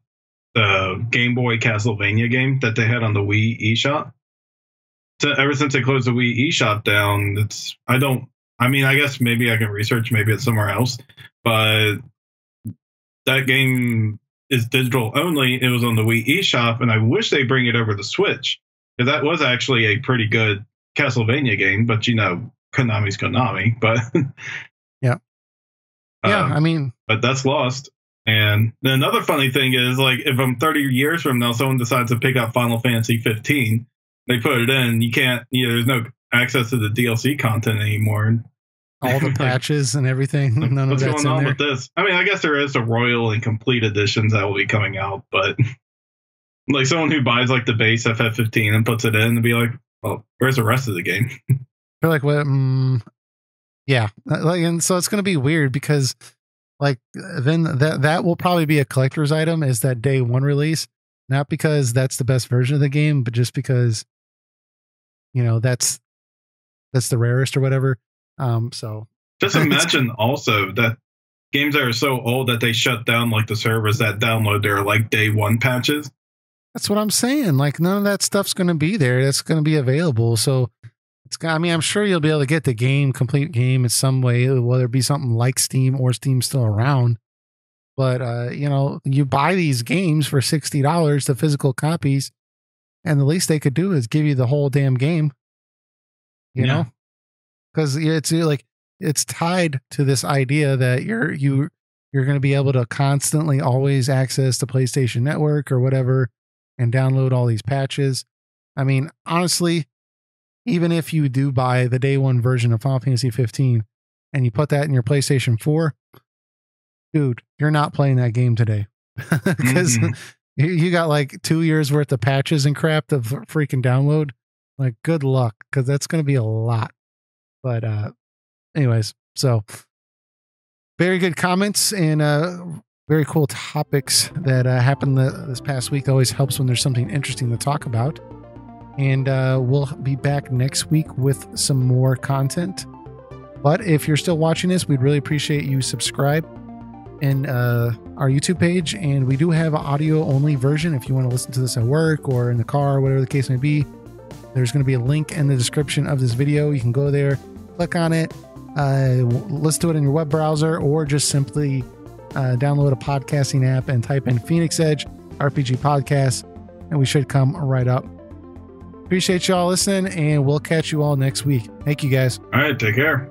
the Game Boy Castlevania game that they had on the Wii eShop. So ever since they closed the Wii eShop down, I guess maybe I can research, maybe it's somewhere else, but that game is digital only. It was on the Wii eShop, and I wish they bring it over to Switch, because that was actually a pretty good Castlevania game, but Konami's Konami, but yeah. But that's lost. And another funny thing is, like, if I'm 30 years from now, someone decides to pick up Final Fantasy 15, they put it in, you can't, there's no access to the DLC content anymore. All the patches and everything. None what's of that's going on in with this? I guess there is the Royal and Complete editions that will be coming out, but like someone who buys like the base FF15 and puts it in and be like, well, where's the rest of the game? They're like, what? Yeah. And so it's going to be weird because like then that will probably be a collector's item, is that day one release, not because that's the best version of the game, but just because, that's the rarest or whatever. So just imagine also that games that are so old that they shut down like the servers that download their like day one patches. That's what I'm saying. Like none of that stuff's going to be there. That's going to be available. So I'm sure you'll be able to get the complete game in some way, whether it be something like Steam or Steam still around. But, you buy these games for $60, the physical copies, and the least they could do is give you the whole damn game, you know, because it's tied to this idea that you're going to be able to constantly always access the PlayStation Network or whatever and download all these patches. I mean, honestly, even if you do buy the day one version of Final Fantasy 15 and you put that in your PlayStation 4, dude, you're not playing that game today because you got like 2 years worth of patches and crap to freaking download. Like, good luck, because that's going to be a lot. But anyways, so very good comments and very cool topics that happened this past week. It always helps when there's something interesting to talk about. And we'll be back next week with some more content. But if you're still watching this, we'd really appreciate you subscribe in our YouTube page. And we do have an audio only version if you want to listen to this at work or in the car, whatever the case may be. There's going to be a link in the description of this video. You can go there, click on it, listen to it in your web browser, or just simply download a podcasting app and type in Phoenix Edge RPG Podcast, and we should come right up. Appreciate y'all listening, and we'll catch you all next week. Thank you, guys. All right, take care.